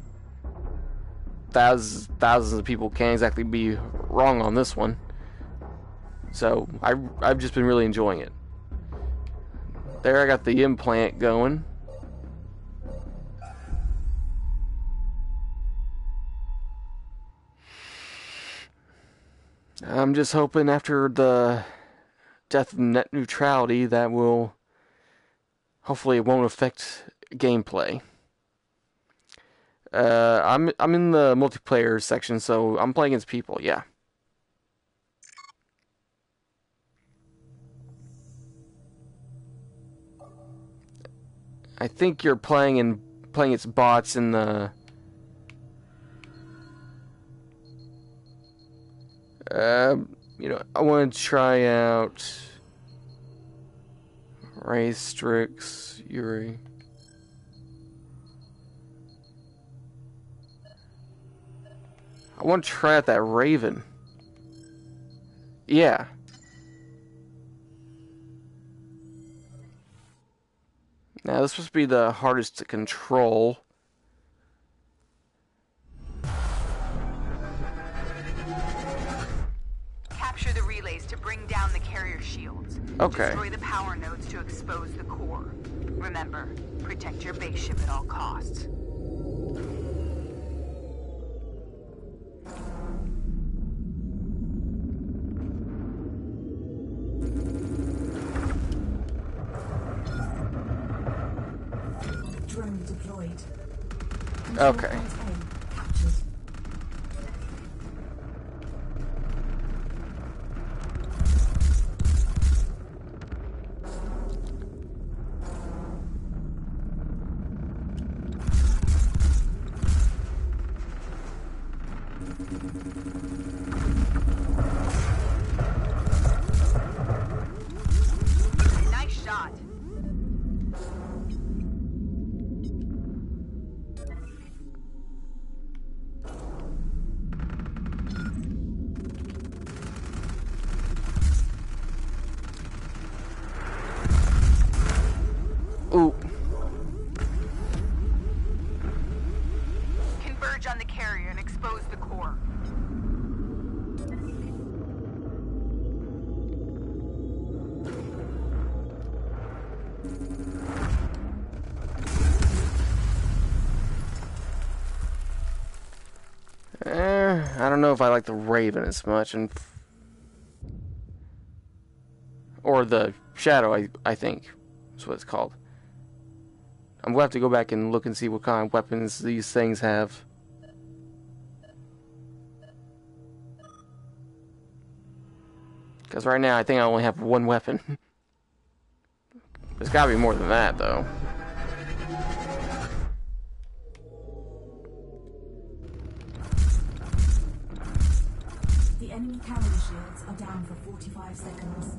thousands of people can't exactly be wrong on this one. So I've just been really enjoying it. There, I got the implant going. I'm just hoping after the death net neutrality that will hopefully it won't affect gameplay. I'm in the multiplayer section, so I'm playing against people. Yeah. I think you're playing its bots in the. I want to try out Ray Strix, Yuri. I want to try out that Raven. Yeah. Now, this is supposed to be the hardest to control. Capture the relays to bring down the carrier shields. Okay. Destroy the power nodes to expose the core. Remember, protect your base ship at all costs. Drone deployed. Okay. Control point A captured. Nice shot. Ooh. Converge on the carrier and expose the core. I don't know if I like the Raven as much, or the Shadow. I think is what it's called. I'm gonna have to go back and look and see what kind of weapons these things have. Because right now I think I only have one weapon. There's gotta be more than that, though. The enemy carrier shields are down for 45 seconds.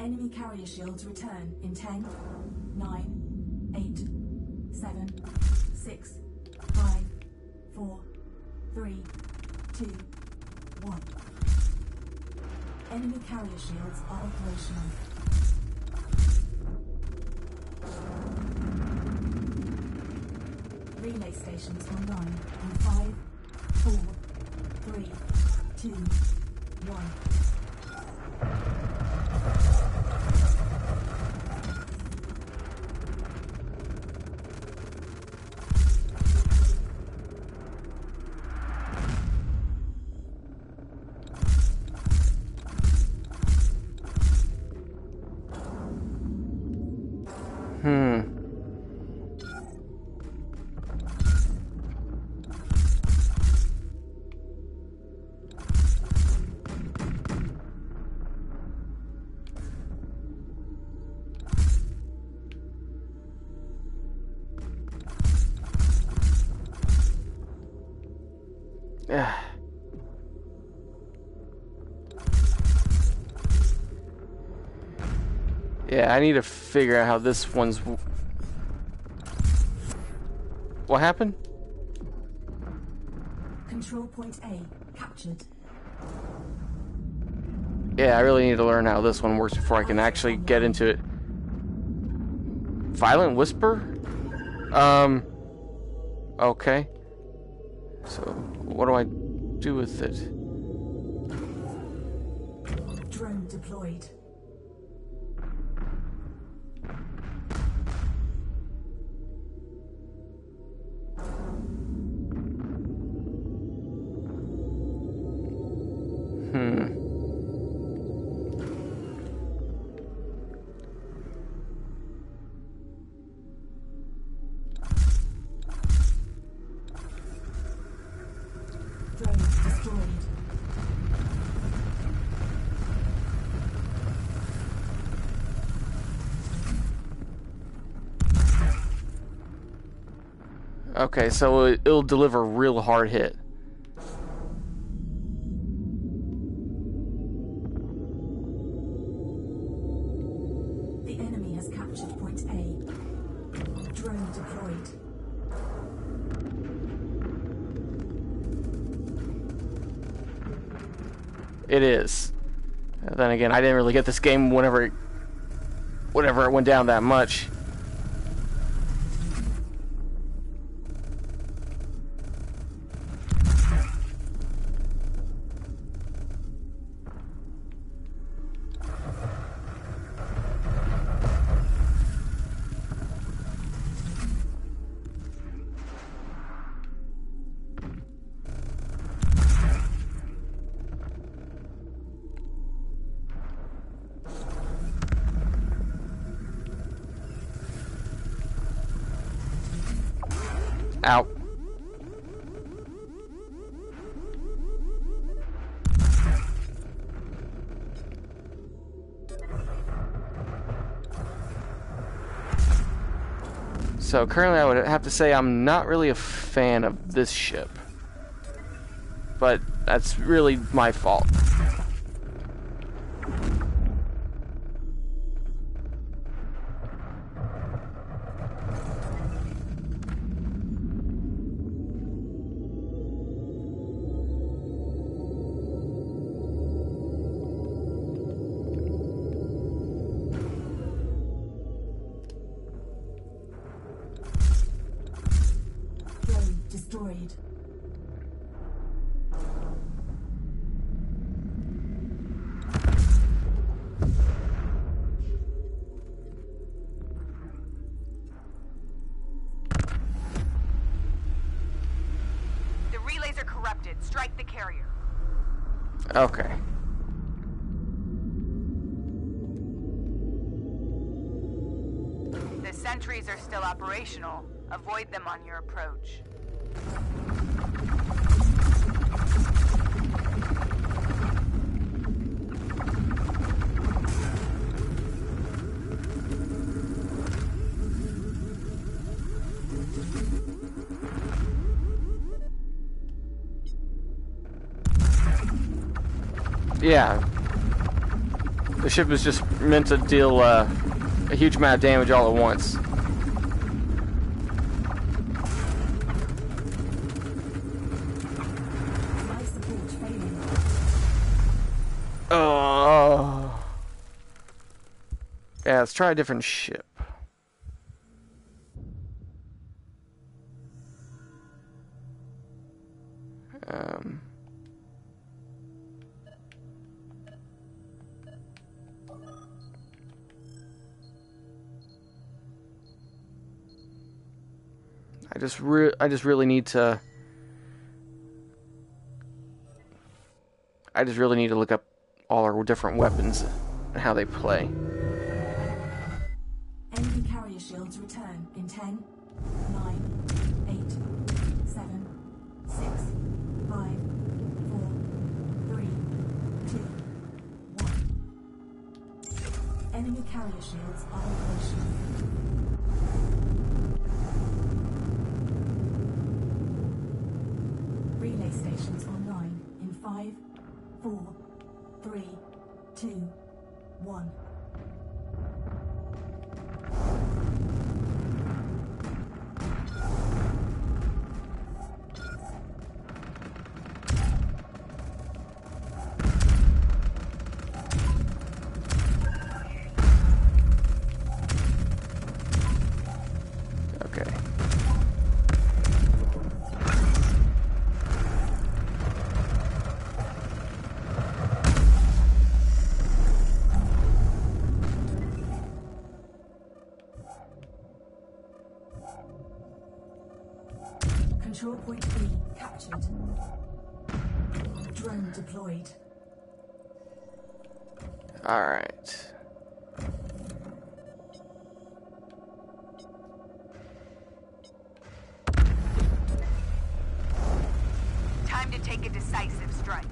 Enemy carrier shields return in 10, 9, 8, 7, 6, 5, 4, 3, 2, 1. Enemy carrier shields are operational. Relay stations online in 5, 4, 3, 2, 1. Yeah, I need to figure out how this one's... What happened? Control point A captured. Yeah, I really need to learn how this one works before I can actually get into it. Violent Whisper? Okay. So, what do I do with it? Drone deployed. Drone destroyed. Okay, so it'll deliver a real hard hit. The enemy has captured point A. Drone deployed. It is. Then again, I didn't really get this game whenever it went down that much. Ow. So currently I would have to say I'm not really a fan of this ship. But that's really my fault. Drone destroyed. The relays are corrupted. Strike the carrier. Okay. The sentries are still operational. Avoid them on your approach. Yeah. The ship is just meant to deal a huge amount of damage all at once. Life support failing. Oh. Yeah, let's try a different ship. I just really need to. I just really need to look up all our different weapons and how they play. Enemy carrier shields return in 10, 9, 8, 7, 6, 5, 4, 3, 2, 1. Enemy carrier shields are operational. Relay stations online in 5, 4, 3, 2, 1. Control point B captured. Drone deployed. Alright. Time to take a decisive strike.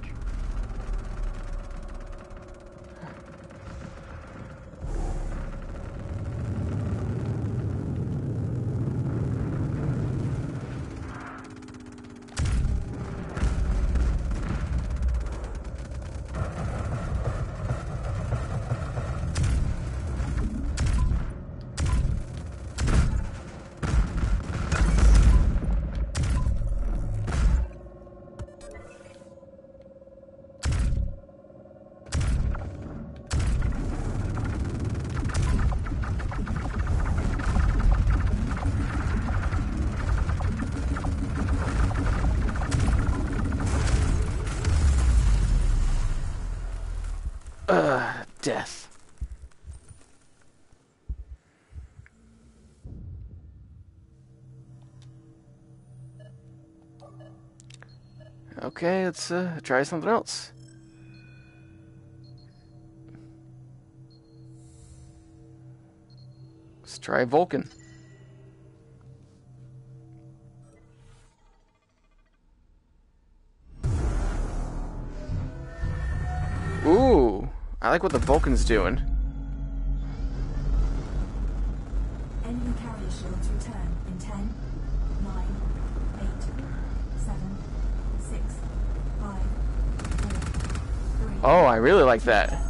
Death. Okay, let's try something else. Let's try Vulcan. Ooh, I like what the Vulcan's doing. Enemy carrier shields return in 10, 9, 8, 7, 6, 5, 4, 3. Oh, I really like that. 1.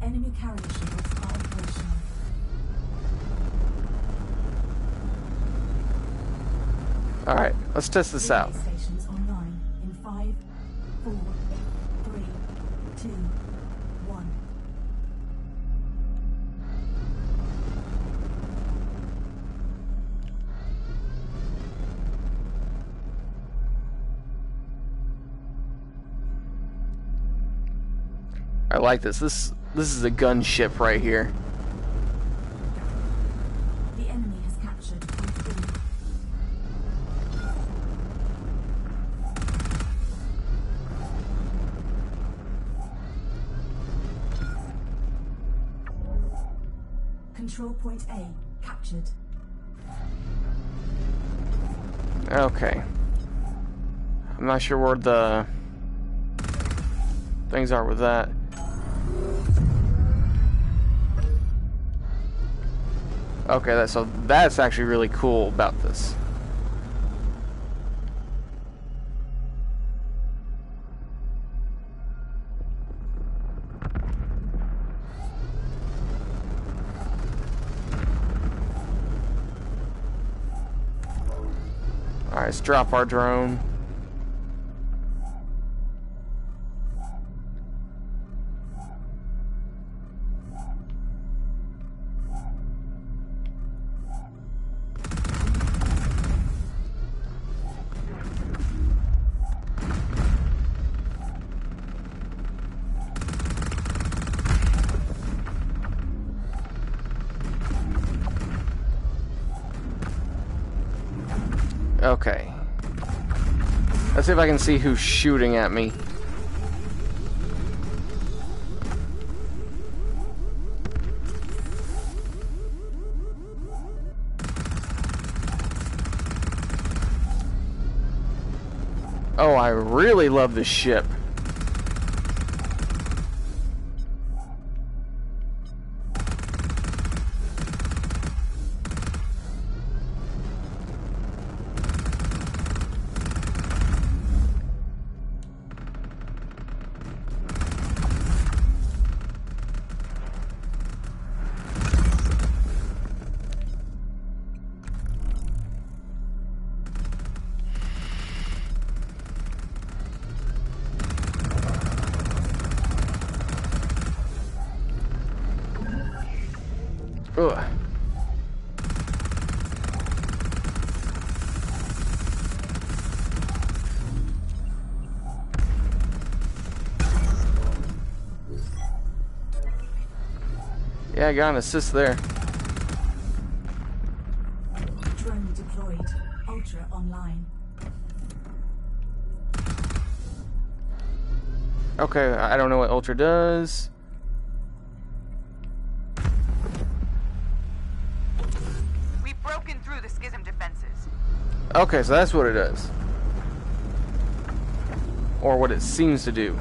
Enemy carrier shields are operational. Alright, let's test this out. Relay stations online in 5, 4, 3, 2, 1. I like this. This is a gunship right here. The enemy has captured point B. Control point A captured. Okay. I'm not sure where the things are with that. Okay, so that's actually really cool about this. Alright, let's drop our drone. Okay. Let's see if I can see who's shooting at me. Oh, I really love this ship. Ugh. Yeah, I got an assist there. Drone deployed. Okay, I don't know what Ultra does. We've broken through the schism defenses. Okay, so that's what it does. Or what it seems to do.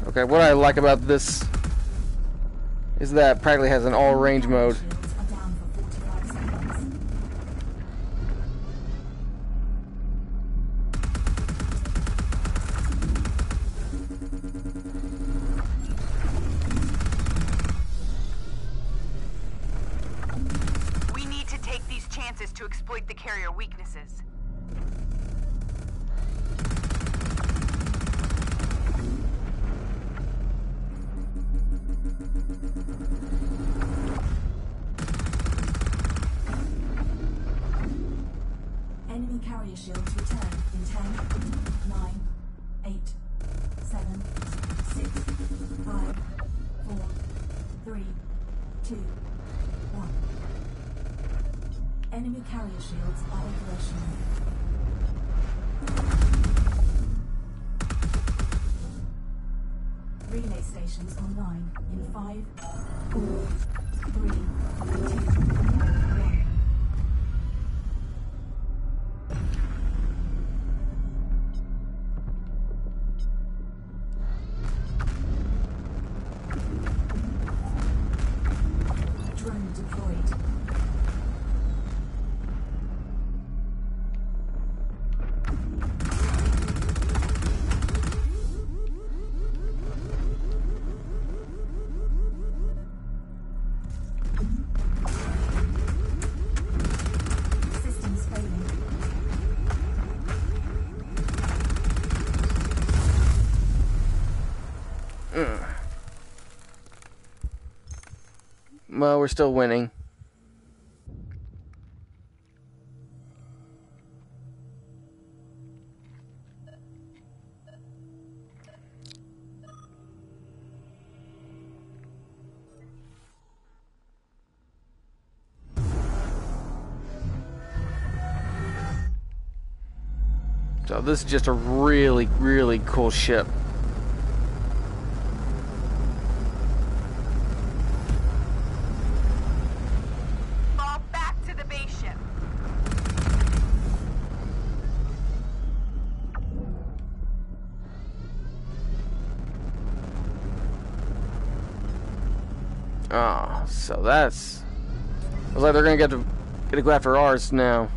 Okay, what I like about this is that it practically has an all-range mode. Shields are down for 45 seconds. We need to take these chances to exploit the carrier weaknesses. Enemy carrier shields return in 10, 9, 8, 7, 6, 5, 4, 3, 2, 1. Enemy carrier shields are operational. Relay stations online in 5, 4, 3, 2, 1. Drone deployed. Systems failing. Well, we're still winning. So this is just a really, really cool ship. Fall back to the base ship. Ah, so that's... Looks like they're gonna get to go after ours now.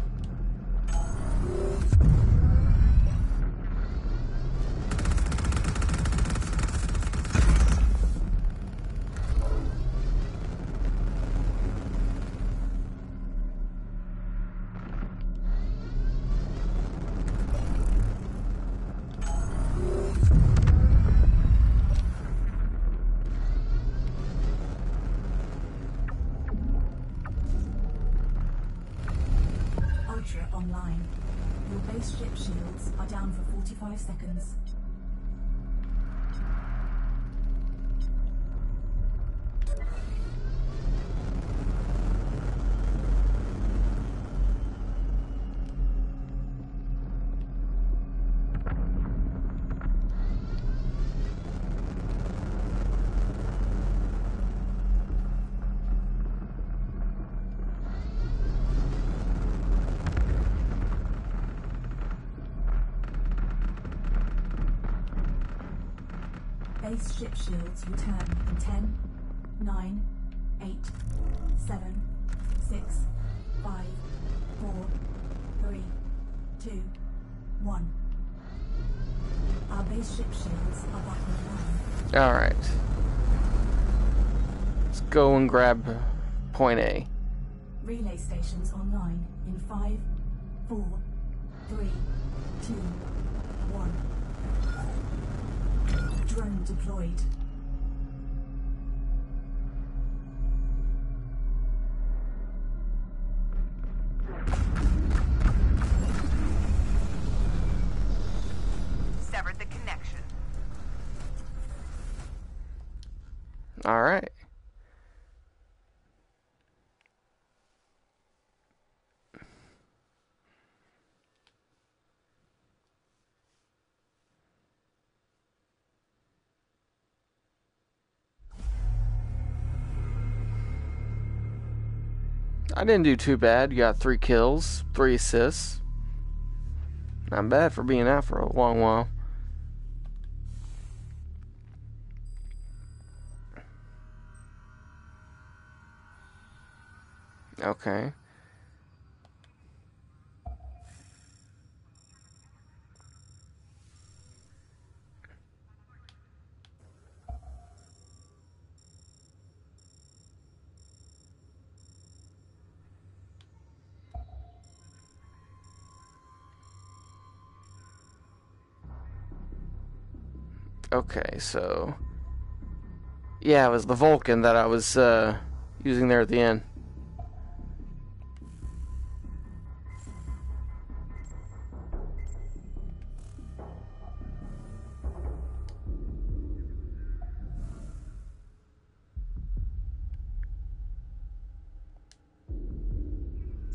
Ultra online. Your base ship shields are down for 45 seconds. Base ship shields return in 10, 9, 8, 7, 6, 5, 4, 3, 2, 1. Our base ship shields are back online. Alright. Let's go and grab point A. Relay stations online in 5, 4, 3, 2, 1. Drone deployed. Severed the connection. All right. I didn't do too bad. You got 3 kills, 3 assists. Not bad for being out for a long while. Okay. Okay, so yeah, it was the Vulcan that I was using there at the end.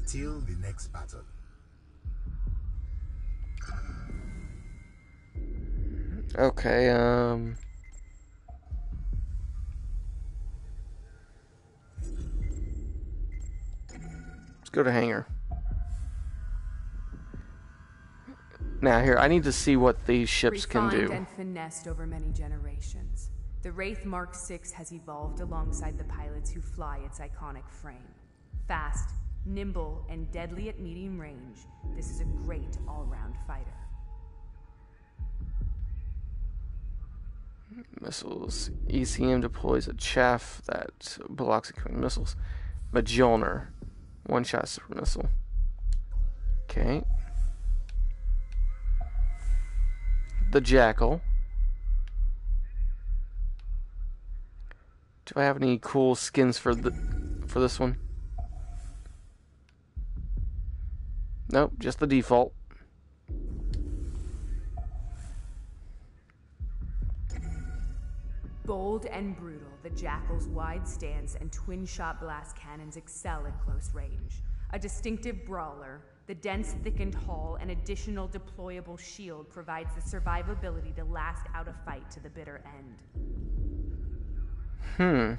Till the next battle. Okay, let's go to hangar. Now here, I need to see what these ships can Refined do. and finessed over many generations, the Wraith Mark 6 has evolved alongside the pilots who fly its iconic frame. Fast, nimble, and deadly at medium range, this is a great all-round fighter. Missiles. ECM deploys a chaff that blocks incoming missiles. Mjolnir. One-shot super missile. Okay. The Jackal. Do I have any cool skins for this one? Nope, just the default. Bold and brutal, the Jackal's wide stance and twin-shot blast cannons excel at close range. A distinctive brawler, the dense thickened hull and additional deployable shield provides the survivability to last out a fight to the bitter end.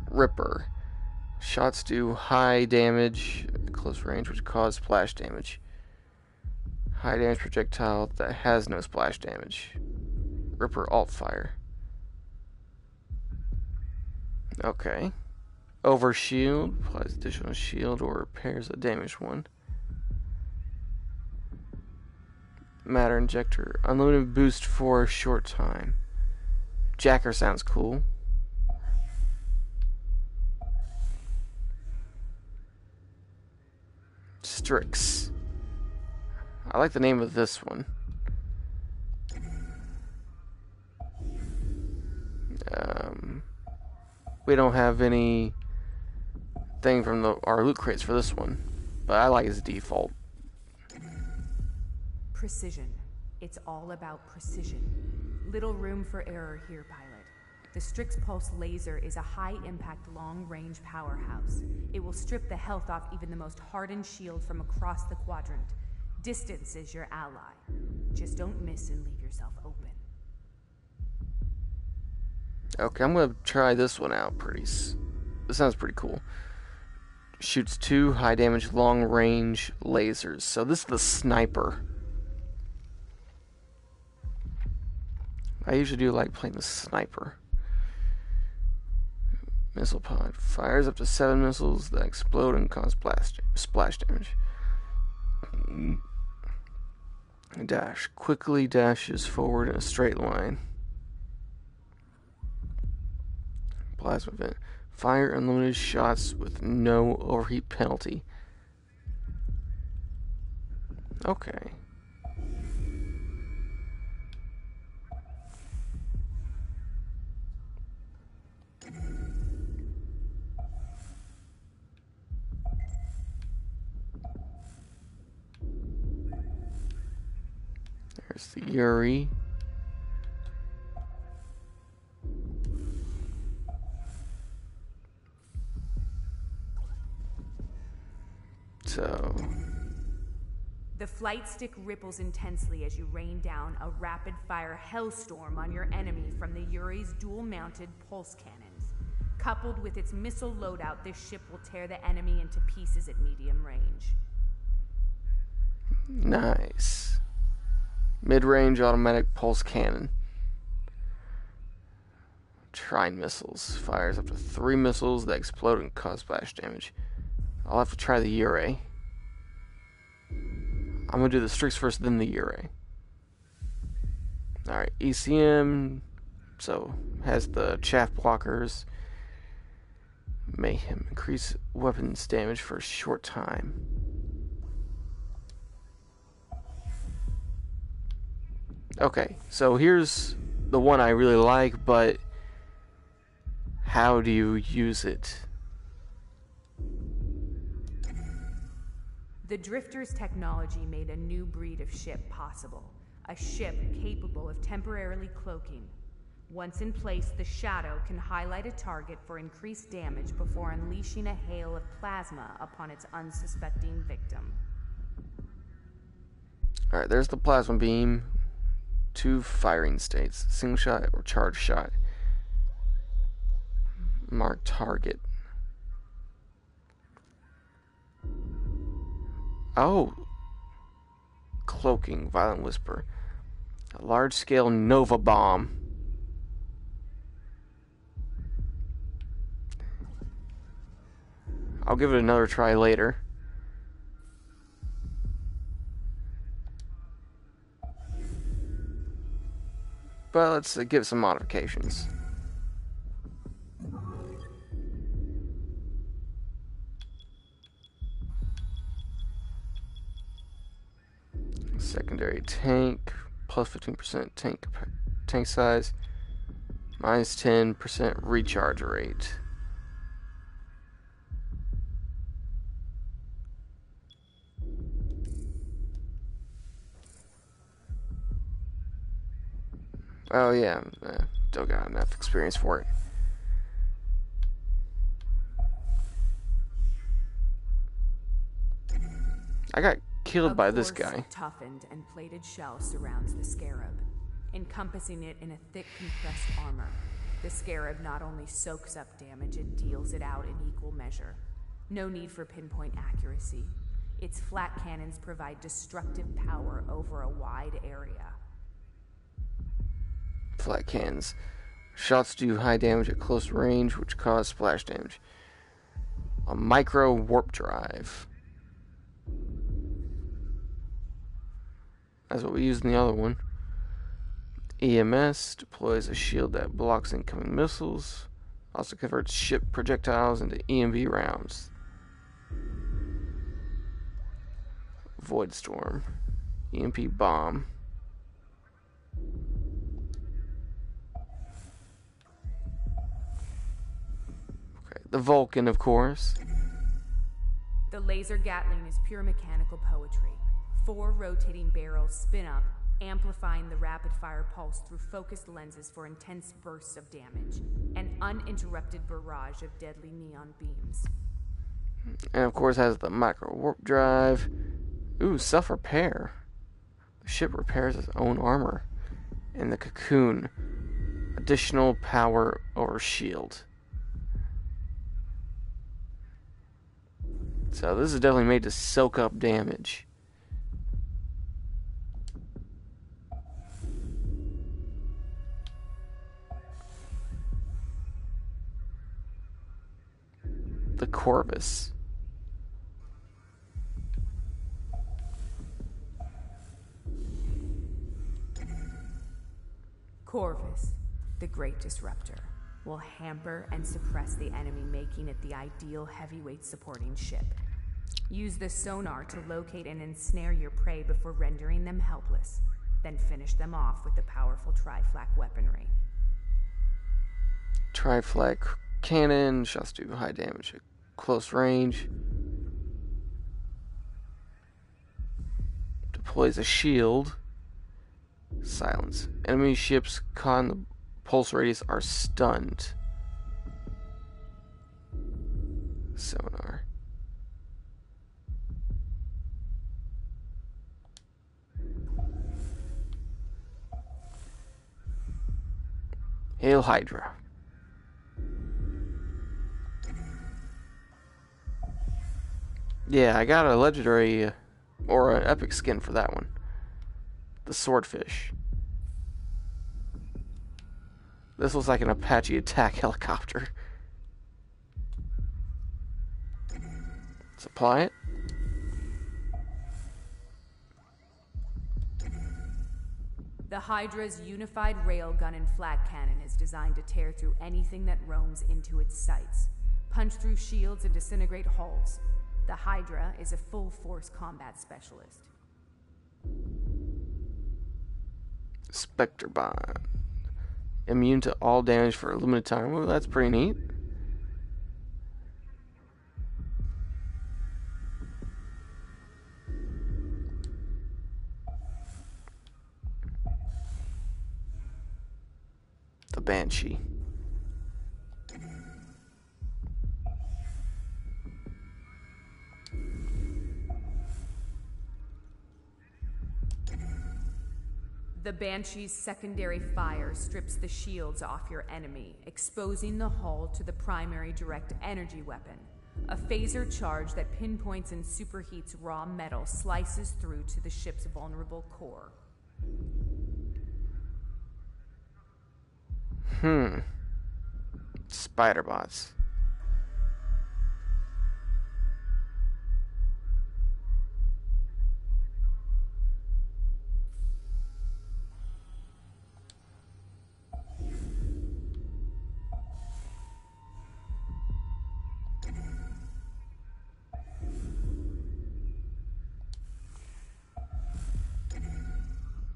Ripper. Shots do high damage at close range, which cause splash damage. High damage projectile that has no splash damage. Ripper alt fire. Okay. Overshield applies additional shield or repairs a damaged one. Matter injector. Unlimited boost for a short time. Jacker sounds cool. Strix. I like the name of this one. We don't have any thing from our loot crates for this one, but I like his default. Precision. It's all about precision. Little room for error here, pilot. The Strix Pulse laser is a high-impact, long-range powerhouse. It will strip the health off even the most hardened shield from across the quadrant. Distance is your ally. Just don't miss and leave yourself open. Okay, I'm gonna try this one out. This sounds pretty cool. Shoots 2 high damage, long range lasers. So this is the sniper. I usually do like playing the sniper. Missile pod fires up to 7 missiles that explode and cause splash damage. Dash quickly dashes forward in a straight line. Plasma vent Fire unlimited shots with no overheat penalty. Okay. There's the Yuri. So, The flight stick ripples intensely as you rain down a rapid-fire hellstorm on your enemy from the Yuri's dual-mounted pulse cannons. Coupled with its missile loadout, this ship will tear the enemy into pieces at medium range. nice. Mid-range automatic pulse cannon. Trine missiles. Fires up to 3 missiles that explode and cause splash damage. I'll have to try the Yuri. I'm gonna do the Strix first, then the Yuri. Alright, ECM. So, has the chaff blockers. Mayhem. Increase weapons damage for a short time. Okay, so here's the one I really like, but how do you use it? The Drifter's technology made a new breed of ship possible. A ship capable of temporarily cloaking. Once in place, the Shadow can highlight a target for increased damage before unleashing a hail of plasma upon its unsuspecting victim. Alright, there's the plasma beam. 2 firing states. Single shot or charge shot. Mark target. Oh. Cloaking. Violent whisper. A large-scale Nova bomb. I'll give it another try later. But let's give some modifications. Secondary tank, plus 15% tank size, minus 10% recharge rate. Oh yeah, don't got enough experience for it. I got killed by this guy. Toughened and plated shell surrounds the Scarab, encompassing it in a thick compressed armor. The Scarab not only soaks up damage, it deals it out in equal measure. No need for pinpoint accuracy. Its flat cannons provide destructive power over a wide area. Flat cannons. Shots do high damage at close range, which cause splash damage. A micro warp drive. That's what we used in the other one. EMS deploys a shield that blocks incoming missiles. Also converts ship projectiles into EMB rounds. Void Storm. EMP bomb. Okay, the Vulcan, of course. The laser Gatling is pure mechanical poetry. 4 rotating barrels spin up, amplifying the rapid-fire pulse through focused lenses for intense bursts of damage. An uninterrupted barrage of deadly neon beams. And of course has the micro warp drive. Ooh, self-repair. The ship repairs its own armor. And the cocoon. Additional power over shield. So this is definitely made to soak up damage. The Corvus. Corvus, the Great Disruptor. will hamper and suppress the enemy, making it the ideal heavyweight supporting ship. Use the sonar to locate and ensnare your prey before rendering them helpless, then finish them off with the powerful tri-flak weaponry. Tri-flak cannon, shots do high damage at close range. Deploys a shield. Silence. Enemy ships caught in the pulse radius are stunned. Sonar. Hail Hydra. Yeah, I got a legendary or an epic skin for that one. The swordfish. This looks like an Apache attack helicopter. Let's apply it. The Hydra's unified railgun and flak cannon is designed to tear through anything that roams into its sights, punch through shields and disintegrate hulls. The Hydra is a full-force combat specialist. Spectre Bond. Immune to all damage for a limited time. Well, that's pretty neat. The Banshee. The Banshee's secondary fire strips the shields off your enemy, exposing the hull to the primary direct energy weapon. A phaser charge that pinpoints and superheats raw metal slices through to the ship's vulnerable core. Spider bots.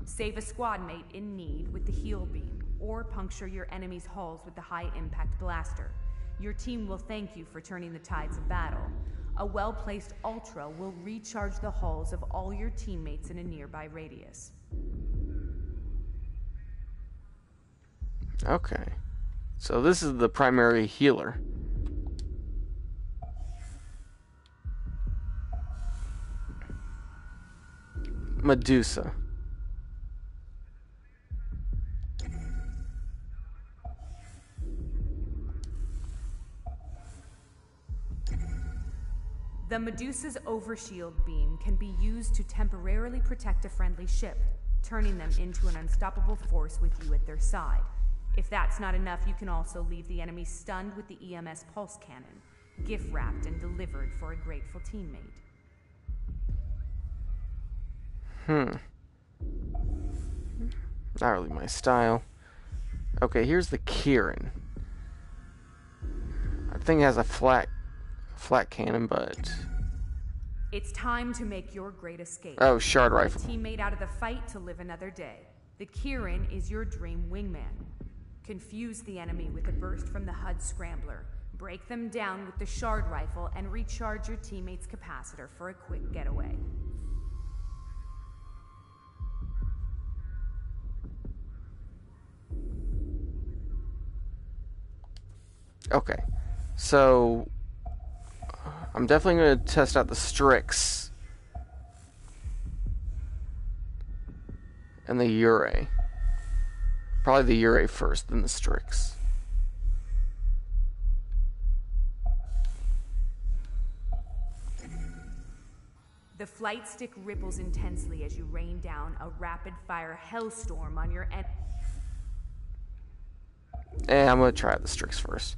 Save a squad mate in need with the heal beam, or puncture your enemy's hulls with the high-impact blaster. Your team will thank you for turning the tides of battle. A well-placed Ultra will recharge the hulls of all your teammates in a nearby radius. Okay. So this is the primary healer. Medusa. The Medusa's overshield beam can be used to temporarily protect a friendly ship, turning them into an unstoppable force with you at their side. If that's not enough, you can also leave the enemy stunned with the EMS pulse cannon, gift-wrapped and delivered for a grateful teammate. Not really my style. Okay, here's the Kieran. I think it has a flat cannon, but... It's time to make your great escape. Oh, shard rifle. A teammate out of the fight to live another day. The Kieran is your dream wingman. Confuse the enemy with a burst from the HUD scrambler. Break them down with the shard rifle and recharge your teammate's capacitor for a quick getaway. Okay, so I'm definitely going to test out the Strix and the Ure. Probably the Ure first, then the Strix. The flight stick ripples intensely as you rain down a rapid-fire hellstorm on your enemy. I'm going to try out the Strix first.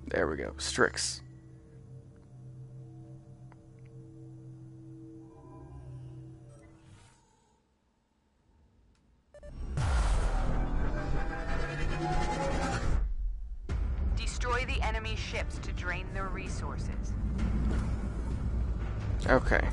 There we go. Strix. Destroy the enemy ships to drain their resources. Okay.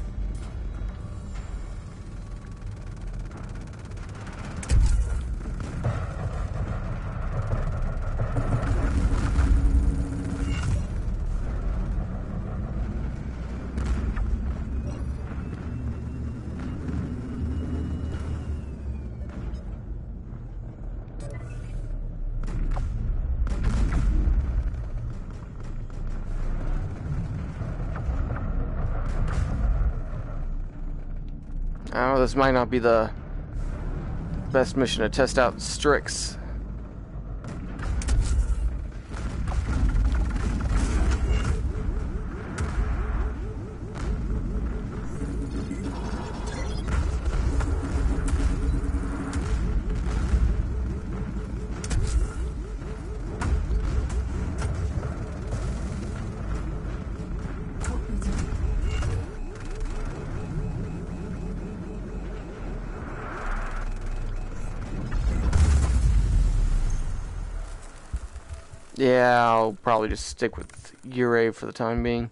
Oh, this might not be the best mission to test out Strix. Yeah, I'll probably just stick with Ure for the time being.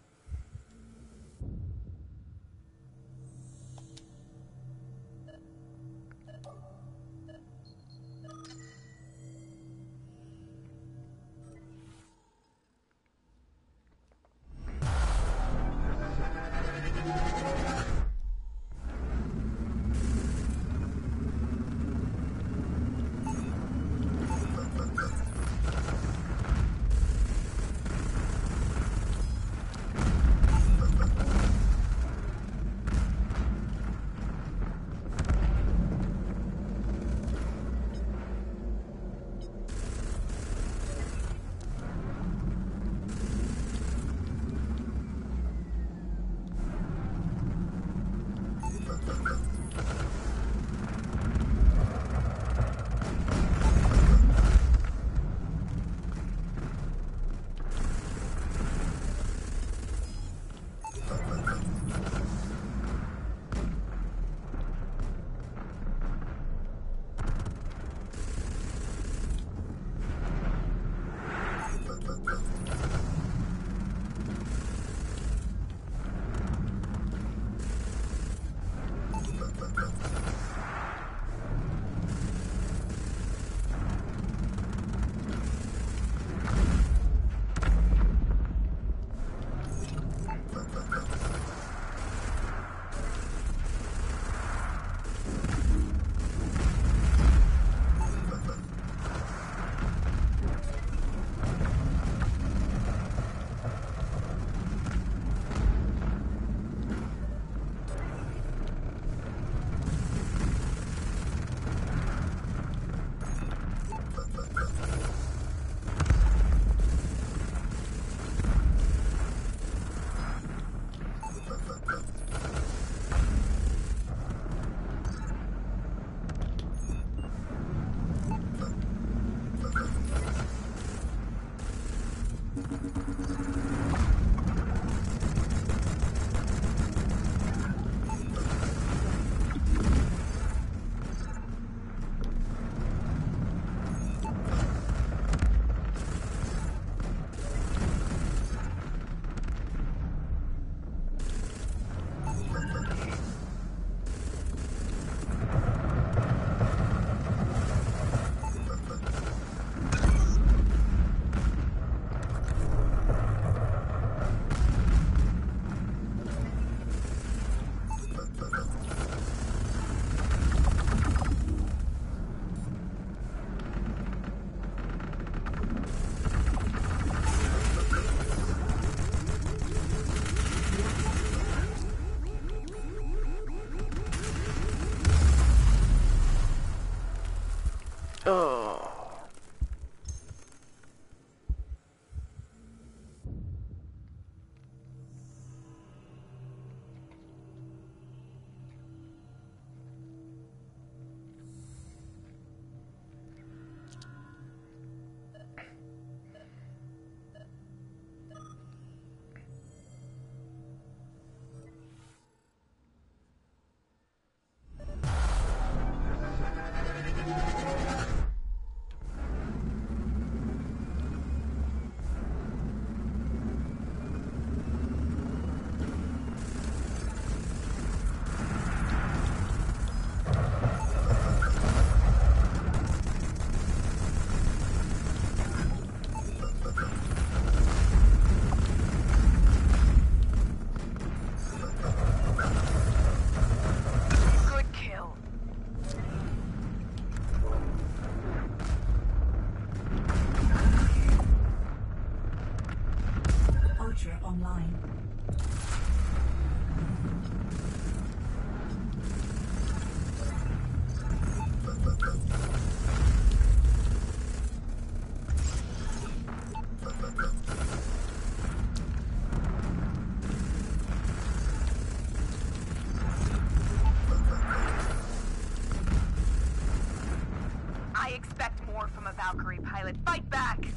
online. I expect more from a Valkyrie pilot. Fight back!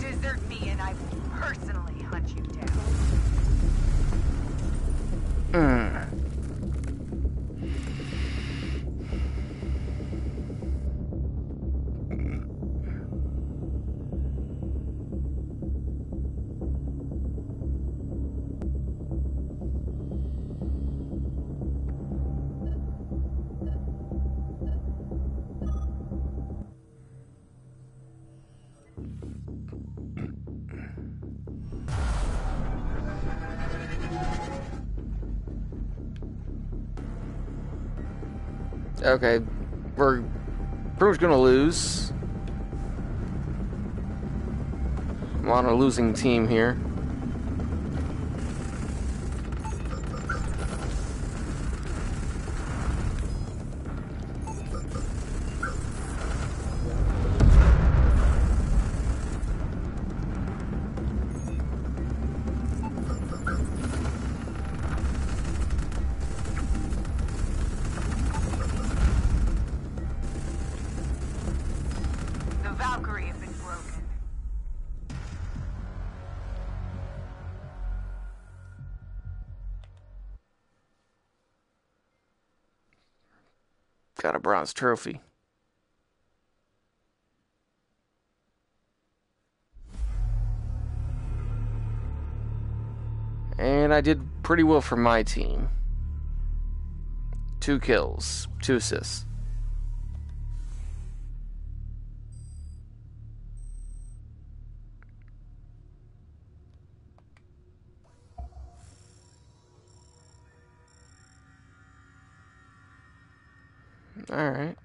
Desert me and I will personally hunt you down. Okay, we're pretty much gonna lose. I'm on a losing team here. The Valkyrie have been broken. Got a bronze trophy. And I did pretty well for my team. 2 kills, 2 assists. Alright.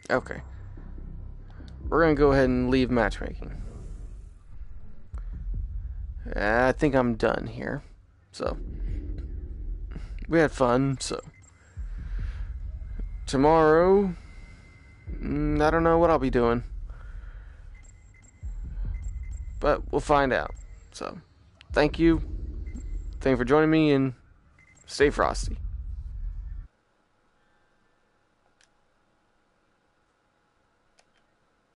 Okay. We're gonna go ahead and leave matchmaking. I think I'm done here. So, we had fun, so. Tomorrow, I don't know what I'll be doing. But we'll find out. So, thank you. Thank you for joining me, and stay frosty.